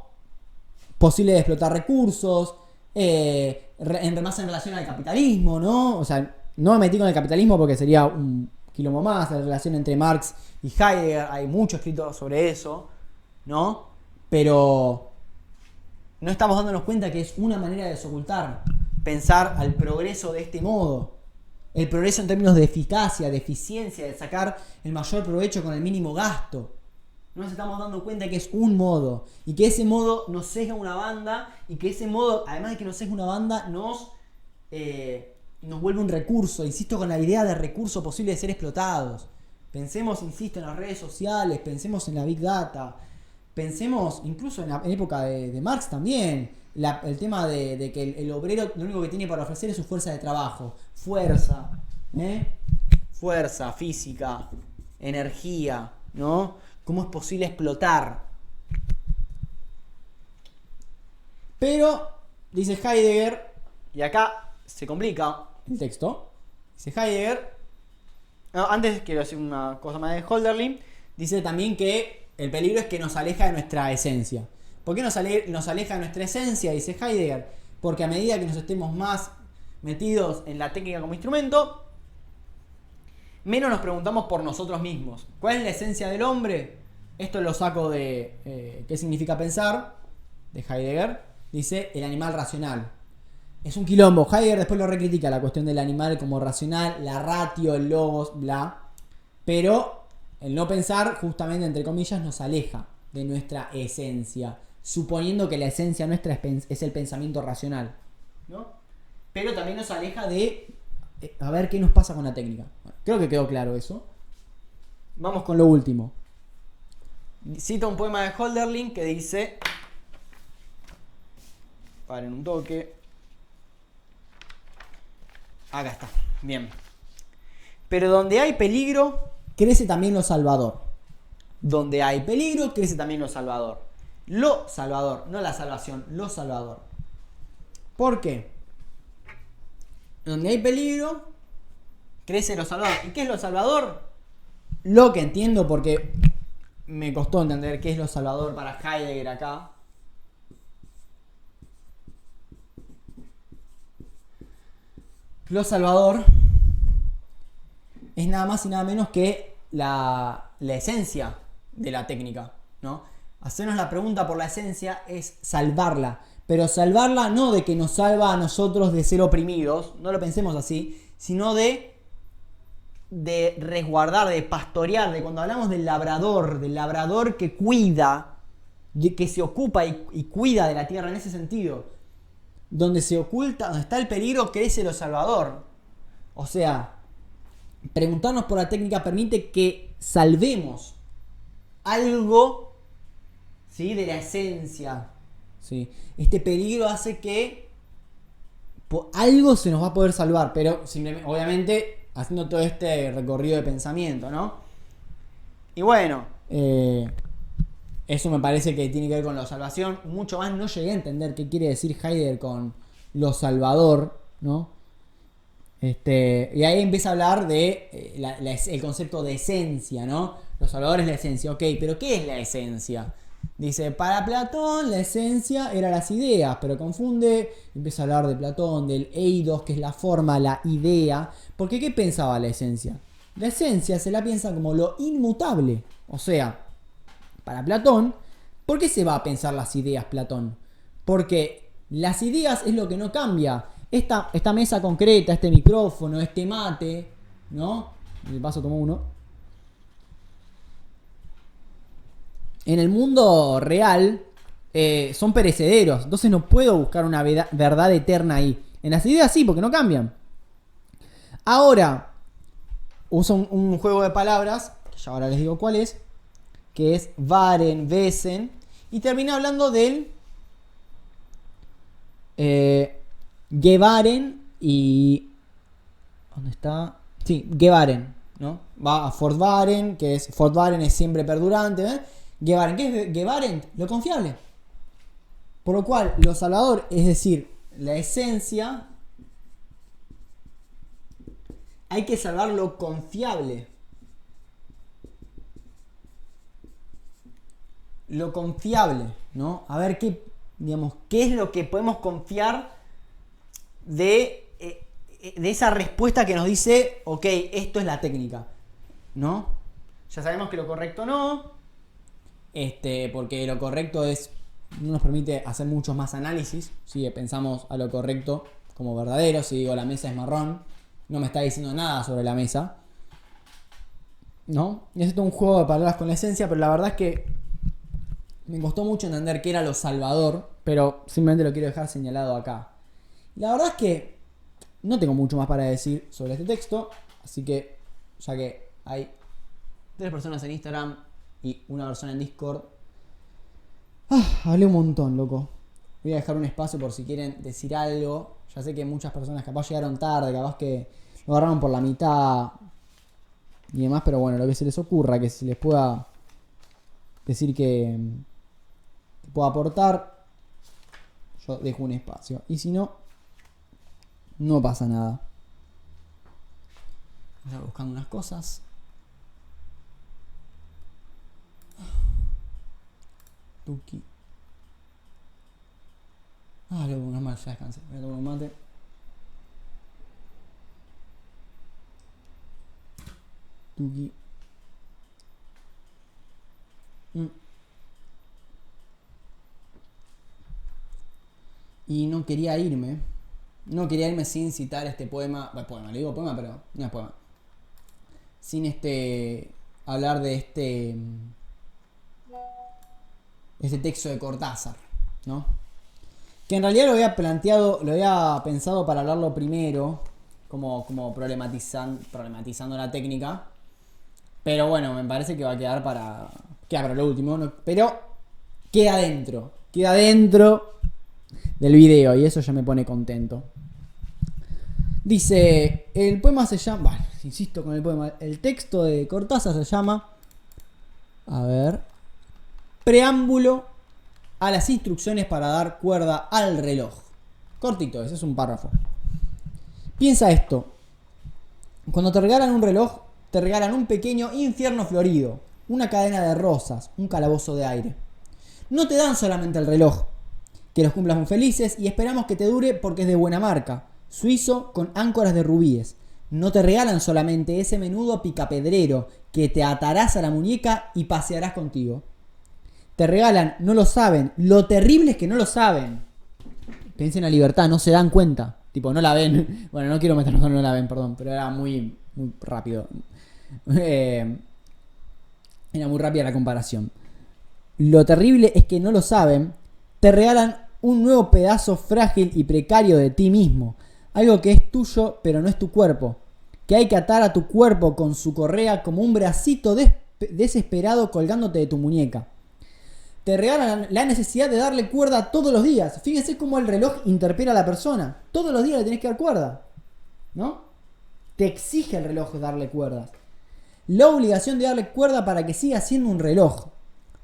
posible de explotar recursos, más en relación al capitalismo, ¿no? O sea, no me metí con el capitalismo porque sería un quilombo más, la relación entre Marx y Heidegger, hay mucho escrito sobre eso, ¿no? Pero no estamos dándonos cuenta que es una manera de desocultar, pensar al progreso de este modo. El progreso en términos de eficacia, de eficiencia, de sacar el mayor provecho con el mínimo gasto. No nos estamos dando cuenta que es un modo y que ese modo nos sesga una banda y que ese modo, además de que nos sesga una banda, nos vuelve un recurso. Insisto con la idea de recurso posible de ser explotados. Pensemos, insisto, en las redes sociales, pensemos en la Big Data, pensemos incluso en época de Marx también. El tema de que el obrero lo único que tiene para ofrecer es su fuerza de trabajo. Fuerza física, energía, ¿no? ¿Cómo es posible explotar? Pero, dice Heidegger, y acá se complica el texto, dice Heidegger, antes quiero decir una cosa más de Hölderlin, dice también que el peligro es que nos aleja de nuestra esencia. ¿Por qué nos aleja de nuestra esencia? Dice Heidegger. Porque a medida que nos estemos más metidos en la técnica como instrumento, menos nos preguntamos por nosotros mismos. ¿Cuál es la esencia del hombre? Esto lo saco de ¿qué significa pensar? De Heidegger. Dice el animal racional. Es un quilombo. Heidegger después lo recritica la cuestión del animal como racional, la ratio, el logos, bla. Pero el no pensar, justamente, entre comillas, nos aleja de nuestra esencia, suponiendo que la esencia nuestra es el pensamiento racional, ¿no? Pero también nos aleja de a ver qué nos pasa con la técnica. Bueno, creo que quedó claro eso. Vamos con lo último. Cita un poema de Hölderlin que dice... Paren un toque. Acá está. Bien. Pero donde hay peligro, crece también lo salvador. Donde hay peligro, crece también lo salvador. Lo salvador, no la salvación, lo salvador. ¿Por qué? Donde hay peligro, crece lo salvador. ¿Y qué es lo salvador? Lo que entiendo, porque me costó entender qué es lo salvador para Heidegger acá. Lo salvador es nada más y nada menos que la esencia de la técnica, ¿no? Hacernos la pregunta por la esencia es salvarla, pero salvarla no de que nos salva a nosotros de ser oprimidos, no lo pensemos así, sino de resguardar, de pastorear, de cuando hablamos del labrador que cuida, que se ocupa y cuida de la tierra en ese sentido. Donde se oculta, donde está el peligro, crece lo salvador. O sea, preguntarnos por la técnica permite que salvemos algo, ¿sí?, de la esencia. ¿Sí? Este peligro hace que algo se nos va a poder salvar, pero simplemente, obviamente haciendo todo este recorrido de pensamiento, ¿no? Y bueno, eso me parece que tiene que ver con la salvación. Mucho más no llegué a entender qué quiere decir Heidegger con lo salvador, ¿no? Y ahí empieza a hablar de el concepto de esencia, ¿no? Lo salvador es la esencia, ok, pero ¿qué es la esencia? Dice, para Platón la esencia eran las ideas, pero confunde, empieza a hablar de Platón, del eidos, que es la forma, la idea, porque ¿qué pensaba la esencia? La esencia se la piensa como lo inmutable, o sea, para Platón, ¿por qué se va a pensar las ideas Platón? Porque las ideas es lo que no cambia. Esta mesa concreta, este micrófono, este mate, ¿no? De paso tomo uno. En el mundo real son perecederos, entonces no puedo buscar una verdad eterna ahí. En las ideas sí, porque no cambian. Ahora, uso un juego de palabras, que ya ahora les digo cuál es, que es Waren, Wesen, y termina hablando del Gewaren y... ¿Dónde está? Sí, Gewaren, ¿no? Va a Fortwaren, que es... Fortwaren es siempre perdurante, ¿eh? Gewaren, ¿qué es Gewaren? Lo confiable. Por lo cual, lo salvador, es decir, la esencia, hay que salvar lo confiable. Lo confiable, ¿no? A ver qué, digamos, qué es lo que podemos confiar de esa respuesta que nos dice, ok, esto es la técnica, ¿no? Ya sabemos que lo correcto no, porque lo correcto no nos permite hacer muchos más análisis. Si pensamos a lo correcto como verdadero, si digo la mesa es marrón, no me está diciendo nada sobre la mesa, ¿no? Y es un juego de palabras con la esencia, pero la verdad es que me costó mucho entender qué era lo salvador, pero simplemente lo quiero dejar señalado acá. La verdad es que no tengo mucho más para decir sobre este texto, así que ya que hay 3 personas en Instagram y una persona en Discord, hablé un montón, loco. Voy a dejar un espacio por si quieren decir algo. Ya sé que muchas personas capaz llegaron tarde, capaz que lo agarraron por la mitad y demás, pero bueno, lo que se les ocurra, que se les pueda decir que puedo aportar, yo dejo un espacio. Y si no, no pasa nada. Voy a buscando unas cosas. Tuki. Luego una más, ya descansé. Voy a tomar un mate. Tuki. Y no quería irme. No quería irme sin citar este poema. Bueno, poema, le digo poema, pero no es poema. Sin hablar de este texto de Cortázar, ¿no? Que en realidad lo había pensado para hablarlo primero, como problematizando la técnica. Pero bueno, me parece que va a quedar para lo último, ¿no? Pero queda dentro del video y eso ya me pone contento. Dice, el poema se llama, bueno, insisto con el poema, el texto de Cortázar se llama, a ver, Preámbulo a las instrucciones para dar cuerda al reloj. Cortito, ese es un párrafo. Piensa esto, cuando te regalan un reloj, te regalan un pequeño infierno florido, una cadena de rosas, un calabozo de aire. No te dan solamente el reloj, que los cumplas muy felices y esperamos que te dure porque es de buena marca, suizo con áncoras de rubíes. No te regalan solamente ese menudo picapedrero que te atarás a la muñeca y pasearás contigo. Te regalan, no lo saben, lo terrible es que no lo saben. Piensen a Libertad, no se dan cuenta. Tipo, no la ven. Bueno, no quiero meternos con no la ven, perdón, pero era muy rápido. Era muy rápida la comparación. Lo terrible es que no lo saben. Te regalan un nuevo pedazo frágil y precario de ti mismo. Algo que es tuyo, pero no es tu cuerpo. Que hay que atar a tu cuerpo con su correa como un bracito desesperado colgándote de tu muñeca. Te regalan la necesidad de darle cuerda todos los días. Fíjense cómo el reloj interpela a la persona. Todos los días le tenés que dar cuerda, ¿no? Te exige el reloj darle cuerdas. La obligación de darle cuerda para que siga siendo un reloj.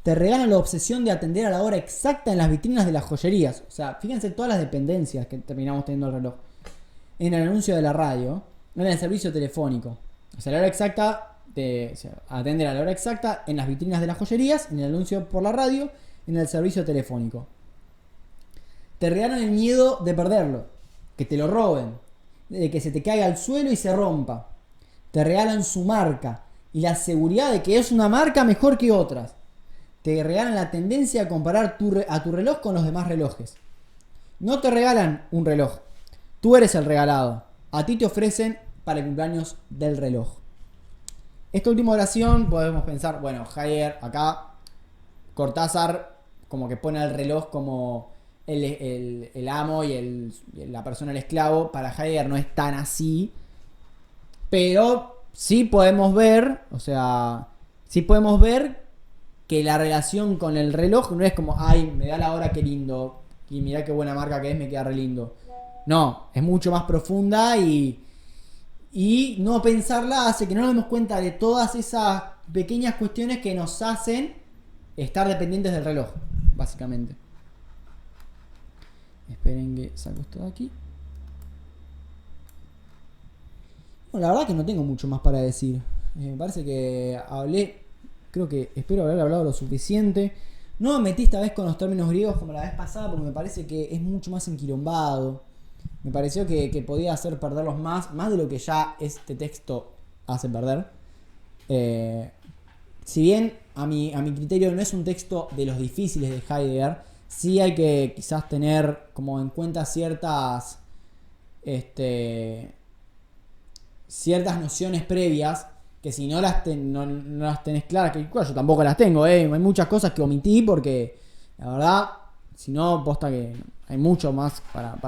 Te regalan la obsesión de atender a la hora exacta en las vitrinas de las joyerías. O sea, fíjense todas las dependencias que terminamos teniendo el reloj. En el anuncio de la radio, en el servicio telefónico. O sea, la hora exacta, atender a la hora exacta en las vitrinas de las joyerías, en el anuncio por la radio, en el servicio telefónico. Te regalan el miedo de perderlo, que te lo roben, de que se te caiga al suelo y se rompa. Te regalan su marca y la seguridad de que es una marca mejor que otras. Te regalan la tendencia a comparar a tu reloj con los demás relojes. No te regalan un reloj. Tú eres el regalado. A ti te ofrecen para el cumpleaños del reloj. Esta última oración podemos pensar, bueno, Heidegger acá, Cortázar como que pone al reloj como el amo y la persona el esclavo. Para Heidegger no es tan así. Pero sí podemos ver, que la relación con el reloj no es como, ay, me da la hora, qué lindo, y mirá qué buena marca que es, me queda re lindo. No, es mucho más profunda y no pensarla hace que no nos demos cuenta de todas esas pequeñas cuestiones que nos hacen estar dependientes del reloj, básicamente. Esperen que saco esto de aquí. Bueno, la verdad que no tengo mucho más para decir. Me parece que espero haber hablado lo suficiente. No me metí esta vez con los términos griegos como la vez pasada porque me parece que es mucho más enquilombado. Me pareció que podía hacer perderlos más de lo que ya este texto hace perder. Si bien a mi criterio no es un texto de los difíciles de Heidegger, sí hay que quizás tener como en cuenta ciertas nociones previas que si no las tenés claras, que yo tampoco las tengo, hay muchas cosas que omití porque la verdad, si no, posta que hay mucho más para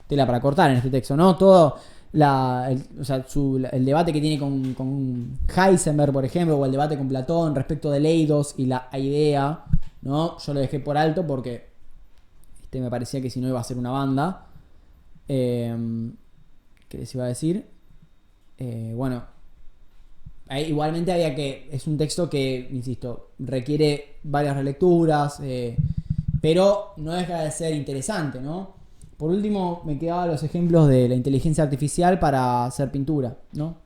tela para cortar en este texto, ¿no? Todo el debate que tiene con Heisenberg, por ejemplo, o el debate con Platón respecto de Eidos y la idea, ¿no? Yo lo dejé por alto porque me parecía que si no iba a ser una banda. ¿Qué les iba a decir? Bueno, igualmente es un texto que, insisto, requiere varias relecturas, pero no deja de ser interesante, ¿no? Por último, me quedaban los ejemplos de la inteligencia artificial para hacer pintura, ¿no?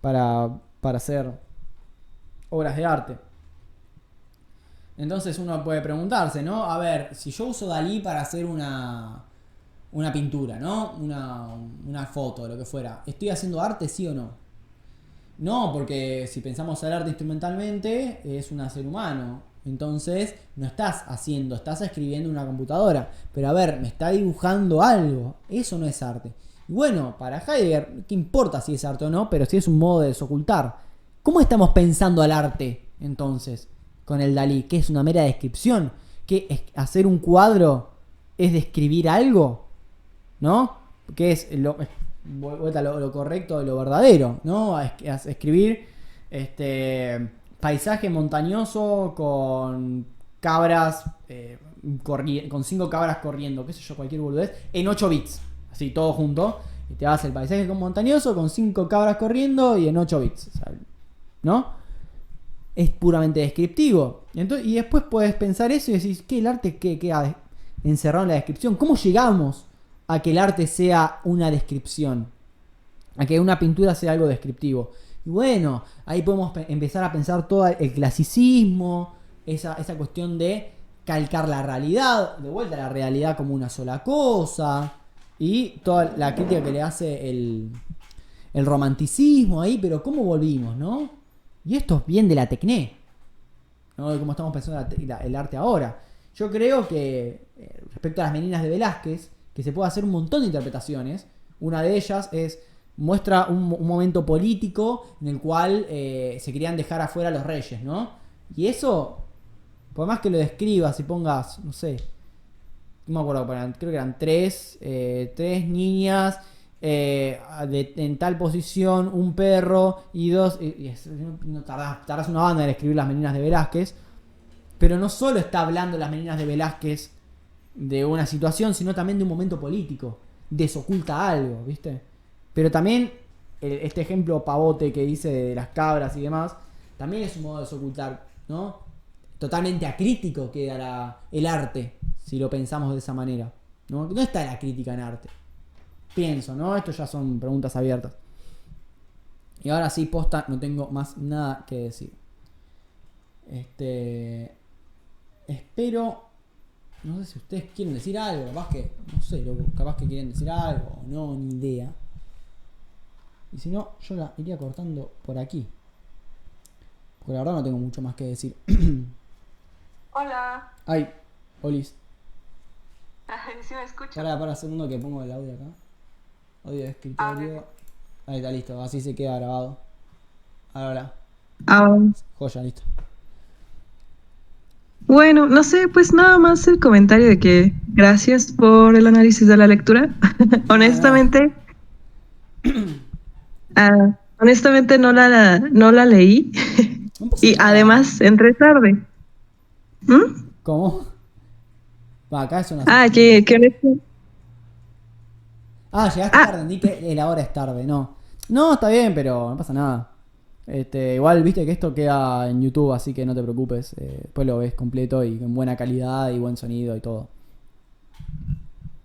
Para hacer obras de arte. Entonces uno puede preguntarse, ¿no? A ver, si yo uso Dalí para hacer una pintura, ¿no? Una foto, lo que fuera. ¿Estoy haciendo arte, sí o no? No, porque si pensamos el arte instrumentalmente, es un ser humano. Entonces, no estás haciendo, estás escribiendo en una computadora. Pero a ver, me está dibujando algo. Eso no es arte. Y bueno, para Heidegger, ¿qué importa si es arte o no? Pero sí es un modo de desocultar. ¿Cómo estamos pensando al arte, entonces, con el Dalí? ¿Qué es una mera descripción? ¿Qué hacer un cuadro es describir algo? ¿No? ¿Qué es lo correcto, lo verdadero? ¿No? A escribir paisaje montañoso con cabras, con 5 cabras corriendo, qué sé yo, cualquier boludez, en 8 bits, así todo junto, y te vas el paisaje montañoso con 5 cabras corriendo y en 8 bits, o sea, ¿no? Es puramente descriptivo. Y después puedes pensar eso y decís, ¿qué el arte queda encerrado en la descripción? ¿Cómo llegamos a que el arte sea una descripción? A que una pintura sea algo descriptivo. Y bueno, ahí podemos empezar a pensar todo el clasicismo, esa cuestión de calcar la realidad, de vuelta a la realidad como una sola cosa, y toda la crítica que le hace el romanticismo ahí, pero ¿cómo volvimos, no? Y esto es bien de la tecné, ¿no? De cómo estamos pensando el arte ahora. Yo creo que respecto a las meninas de Velázquez, que se puede hacer un montón de interpretaciones. Una de ellas muestra un momento político en el cual se querían dejar afuera a los reyes, ¿no? Y eso, por más que lo describas y pongas, no sé, no me acuerdo, creo que eran tres niñas en tal posición, un perro y dos. No tardás una banda en escribir las meninas de Velázquez. Pero no solo está hablando las meninas de Velázquez de una situación, sino también de un momento político. Desoculta algo, ¿viste? Pero también este ejemplo pavote que dice de las cabras y demás, también es un modo de desocultar, ¿no? Totalmente acrítico queda el arte, si lo pensamos de esa manera, ¿no? ¿Dónde está la crítica en arte? Pienso, ¿no? Esto ya son preguntas abiertas. Y ahora sí, posta, no tengo más nada que decir. Espero. No sé si ustedes quieren decir algo. Capaz que. No sé, capaz que quieren decir algo. O no, ni idea. Y si no, yo la iría cortando por aquí. Porque la verdad no tengo mucho más que decir. Hola. Ay, Olis. ¿Sí me escuchas? Para un segundo que pongo el audio acá. Audio de escritorio. Ahí está, listo. Así se queda grabado. Ahora. Joya, listo. Bueno, no sé, pues nada más el comentario de que gracias por el análisis de la lectura. Honestamente, honestamente no la leí No pasa y nada. además entré tarde. ¿Mm? ¿Cómo? Va, acá es una Que llegaste tarde, ni que la hora es tarde, no. No, está bien, pero no pasa nada. Igual viste que esto queda en YouTube, así que no te preocupes. Después lo ves completo y con buena calidad y buen sonido y todo.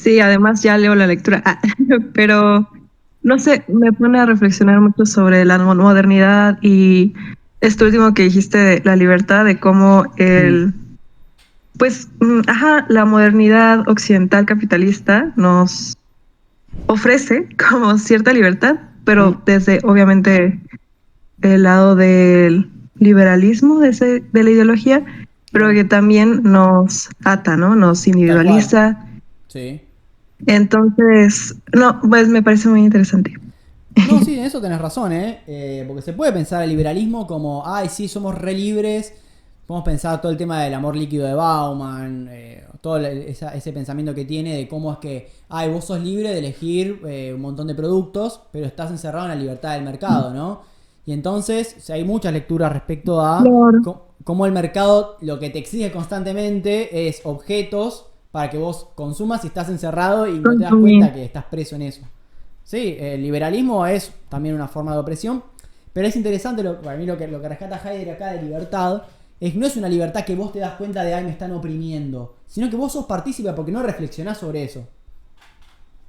sí, además ya leo la lectura. Pero no sé, me pone a reflexionar mucho sobre la modernidad y esto último que dijiste de la libertad, de cómo pues, la modernidad occidental capitalista nos ofrece como cierta libertad, pero desde obviamente el lado del liberalismo de la ideología, pero que también nos ata, ¿no? Nos Tal cual. individualiza. Sí. Entonces, no, pues me parece muy interesante. No, sí, en eso tenés razón, ¿eh? Porque se puede pensar el liberalismo como, ay, sí, somos re libres. Podemos pensar todo el tema del amor líquido de Bauman, todo ese pensamiento que tiene de cómo es que, ay, vos sos libre de elegir un montón de productos, pero estás encerrado en la libertad del mercado, ¿no? Y entonces, o sea, hay muchas lecturas respecto a Claro, cómo el mercado lo que te exige constantemente es objetos para que vos consumas y estás encerrado y no te das consumir. cuenta que estás preso en eso. Sí, el liberalismo es también una forma de opresión, pero es interesante, para mí lo que rescata Heidegger acá de libertad, no es una libertad que vos te das cuenta de, ay, me están oprimiendo, sino que vos sos partícipe porque no reflexionás sobre eso.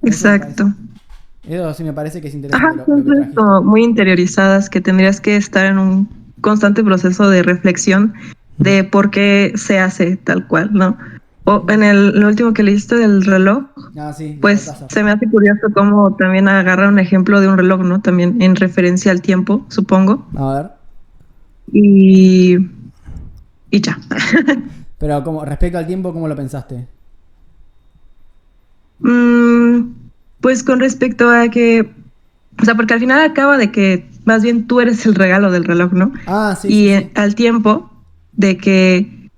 Exacto. Eso sí me parece que es Ajá, interesante lo que son trajiste. como muy interiorizadas que tendrías que estar en un constante proceso de reflexión de por qué se hace tal cual, ¿no? O en lo último que leíste del reloj, Ah, sí, de pues Cortázar. se me hace curioso cómo también agarra un ejemplo de un reloj, ¿no? También en referencia al tiempo, supongo. A ver. Y y ya. Pero como respecto al tiempo, ¿cómo lo pensaste? Mm, pues con respecto a que, o sea, porque al final acaba de que más bien tú eres el regalo del reloj, ¿no? Ah, sí, sí, Y sí. al tiempo de que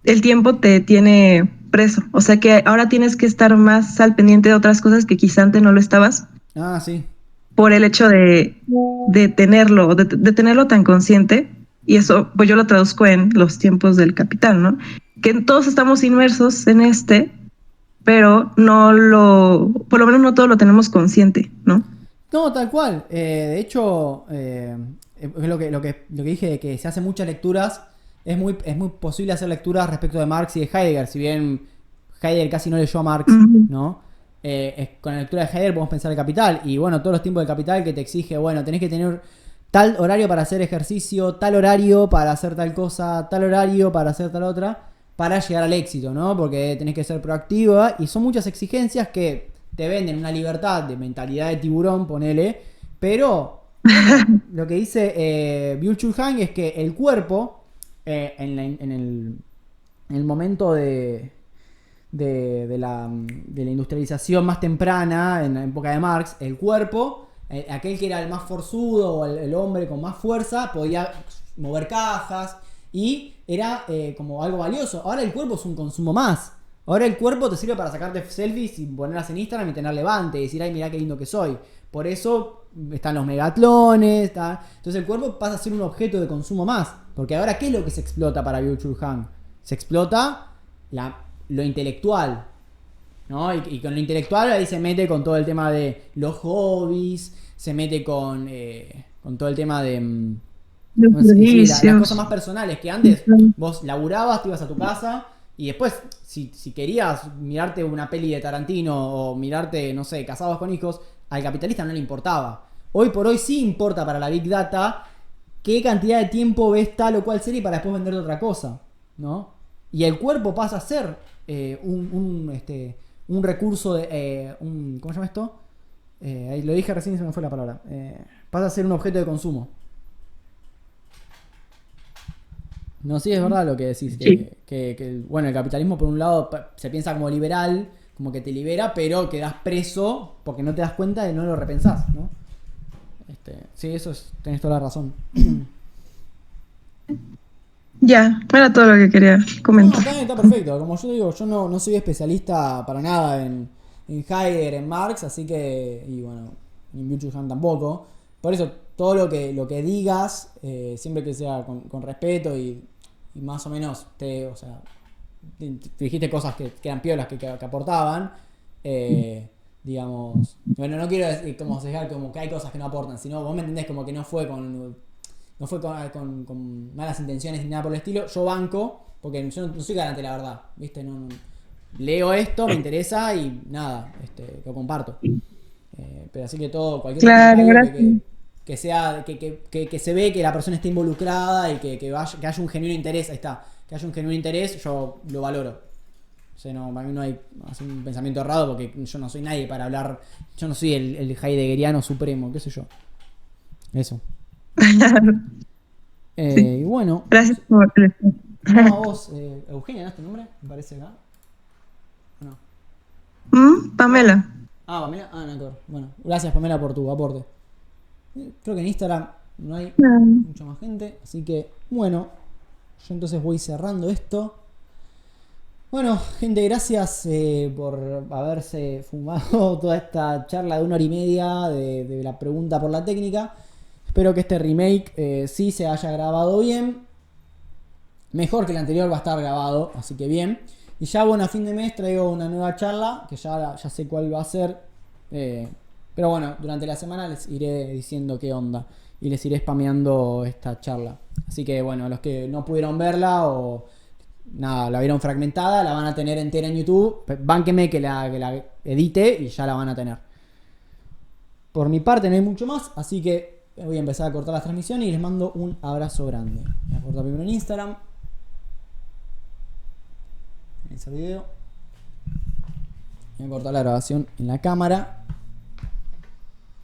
el tiempo te tiene preso, o sea que ahora tienes que estar más al pendiente de otras cosas que quizá antes no lo estabas Ah, sí. por el hecho de tenerlo tan consciente, y eso pues yo lo traduzco en los tiempos del capital, ¿no? Que todos estamos inmersos en pero por lo menos no todo lo tenemos consciente, ¿no? No, tal cual. De hecho, es lo que dije de que se hacen muchas lecturas. Es muy posible hacer lecturas respecto de Marx y de Heidegger. Si bien Heidegger casi no leyó a Marx, Ujú. ¿no? Con la lectura de Heidegger podemos pensar el capital. Y bueno, todos los tiempos del capital que te exige, bueno, tenés que tener tal horario para hacer ejercicio, tal horario para hacer tal cosa, tal horario para hacer tal otra, para llegar al éxito, ¿no? Porque tenés que ser proactiva y son muchas exigencias que te venden una libertad de mentalidad de tiburón, ponele, pero bueno, lo que dice Byung-Chul Han es que el cuerpo, en el momento de la industrialización más temprana, en la época de Marx, el cuerpo, aquel que era el más forzudo o el hombre con más fuerza, podía mover cajas y era como algo valioso. Ahora el cuerpo es un consumo más. Ahora el cuerpo te sirve para sacarte selfies y ponerlas en Instagram y tener levante y decir, ay, mirá qué lindo que soy. Por eso están los megatlones. Entonces el cuerpo pasa a ser un objeto de consumo más. Porque ahora, ¿qué es lo que se explota para Byung-Chul Han? Se explota lo intelectual, ¿no? Y con lo intelectual ahí se mete con todo el tema de los hobbies, se mete con todo el tema de Los sí, las cosas más servicios. personales que antes vos laburabas, te ibas a tu casa y después, si querías mirarte una peli de Tarantino o mirarte, no sé, Casados con Hijos, al capitalista no le importaba. Hoy por hoy sí importa para la Big Data qué cantidad de tiempo ves tal o cual serie para después vender otra cosa, ¿no? Y el cuerpo pasa a ser un recurso ¿cómo se llama esto? Ahí lo dije recién y se me fue la palabra. Pasa a ser un objeto de consumo. No, sí, es verdad lo que decís, Sí. bueno, el capitalismo por un lado se piensa como liberal, como que te libera, pero quedás preso porque no te das cuenta y no lo repensás, ¿no? Sí, tenés toda la razón. Ya, era todo lo que quería No, comentar. también está perfecto. Como yo digo, yo no soy especialista para nada en Heidegger, en Marx, así que, y bueno, en Byung-Chul Han tampoco. Por eso, todo lo que digas, siempre que sea con respeto y más o menos, o sea, te dijiste cosas que eran piolas, que aportaban, digamos, bueno, no quiero decir como sesgar como que hay cosas que no aportan, sino vos me entendés como que no fue con malas intenciones ni nada por el estilo. Yo banco, porque yo no soy garante de la verdad, ¿viste? Leo esto, me interesa y nada, lo comparto. Pero así que cualquier Claro, comentario gracias. que sea, que se ve que la persona esté involucrada y que haya un genuino interés, ahí está, que haya un genuino interés, yo lo valoro. O sea, no, para mí no hay un pensamiento errado porque yo no soy nadie para hablar, yo no soy el heideggeriano supremo, qué sé yo. Eso. Sí. Y bueno, no Gracias sé. por el espacio. No, a vos, Eugenia, ¿no es tu nombre? Me parece acá. ¿O no? Pamela. Pamela. No, claro. Bueno, gracias Pamela por tu aporte. Creo que en Instagram no hay mucha más gente, así que bueno, yo entonces voy cerrando esto. Bueno, gente, gracias por haberse fumado toda esta charla de 1 hora y media de la pregunta por la técnica. Espero que este remake sí se haya grabado bien. Mejor que el anterior va a estar grabado, así que bien. Y ya bueno, a fin de mes traigo una nueva charla, que ya sé cuál va a ser. Pero bueno, durante la semana les iré diciendo qué onda. Y les iré spameando esta charla. Así que bueno, los que no pudieron verla o nada, la vieron fragmentada, la van a tener entera en YouTube. Bánquenme que la edite y ya la van a tener. Por mi parte no hay mucho más, así que voy a empezar a cortar las transmisiones y les mando un abrazo grande. Voy a cortar primero en Instagram. En ese video. Voy a cortar la grabación en la cámara.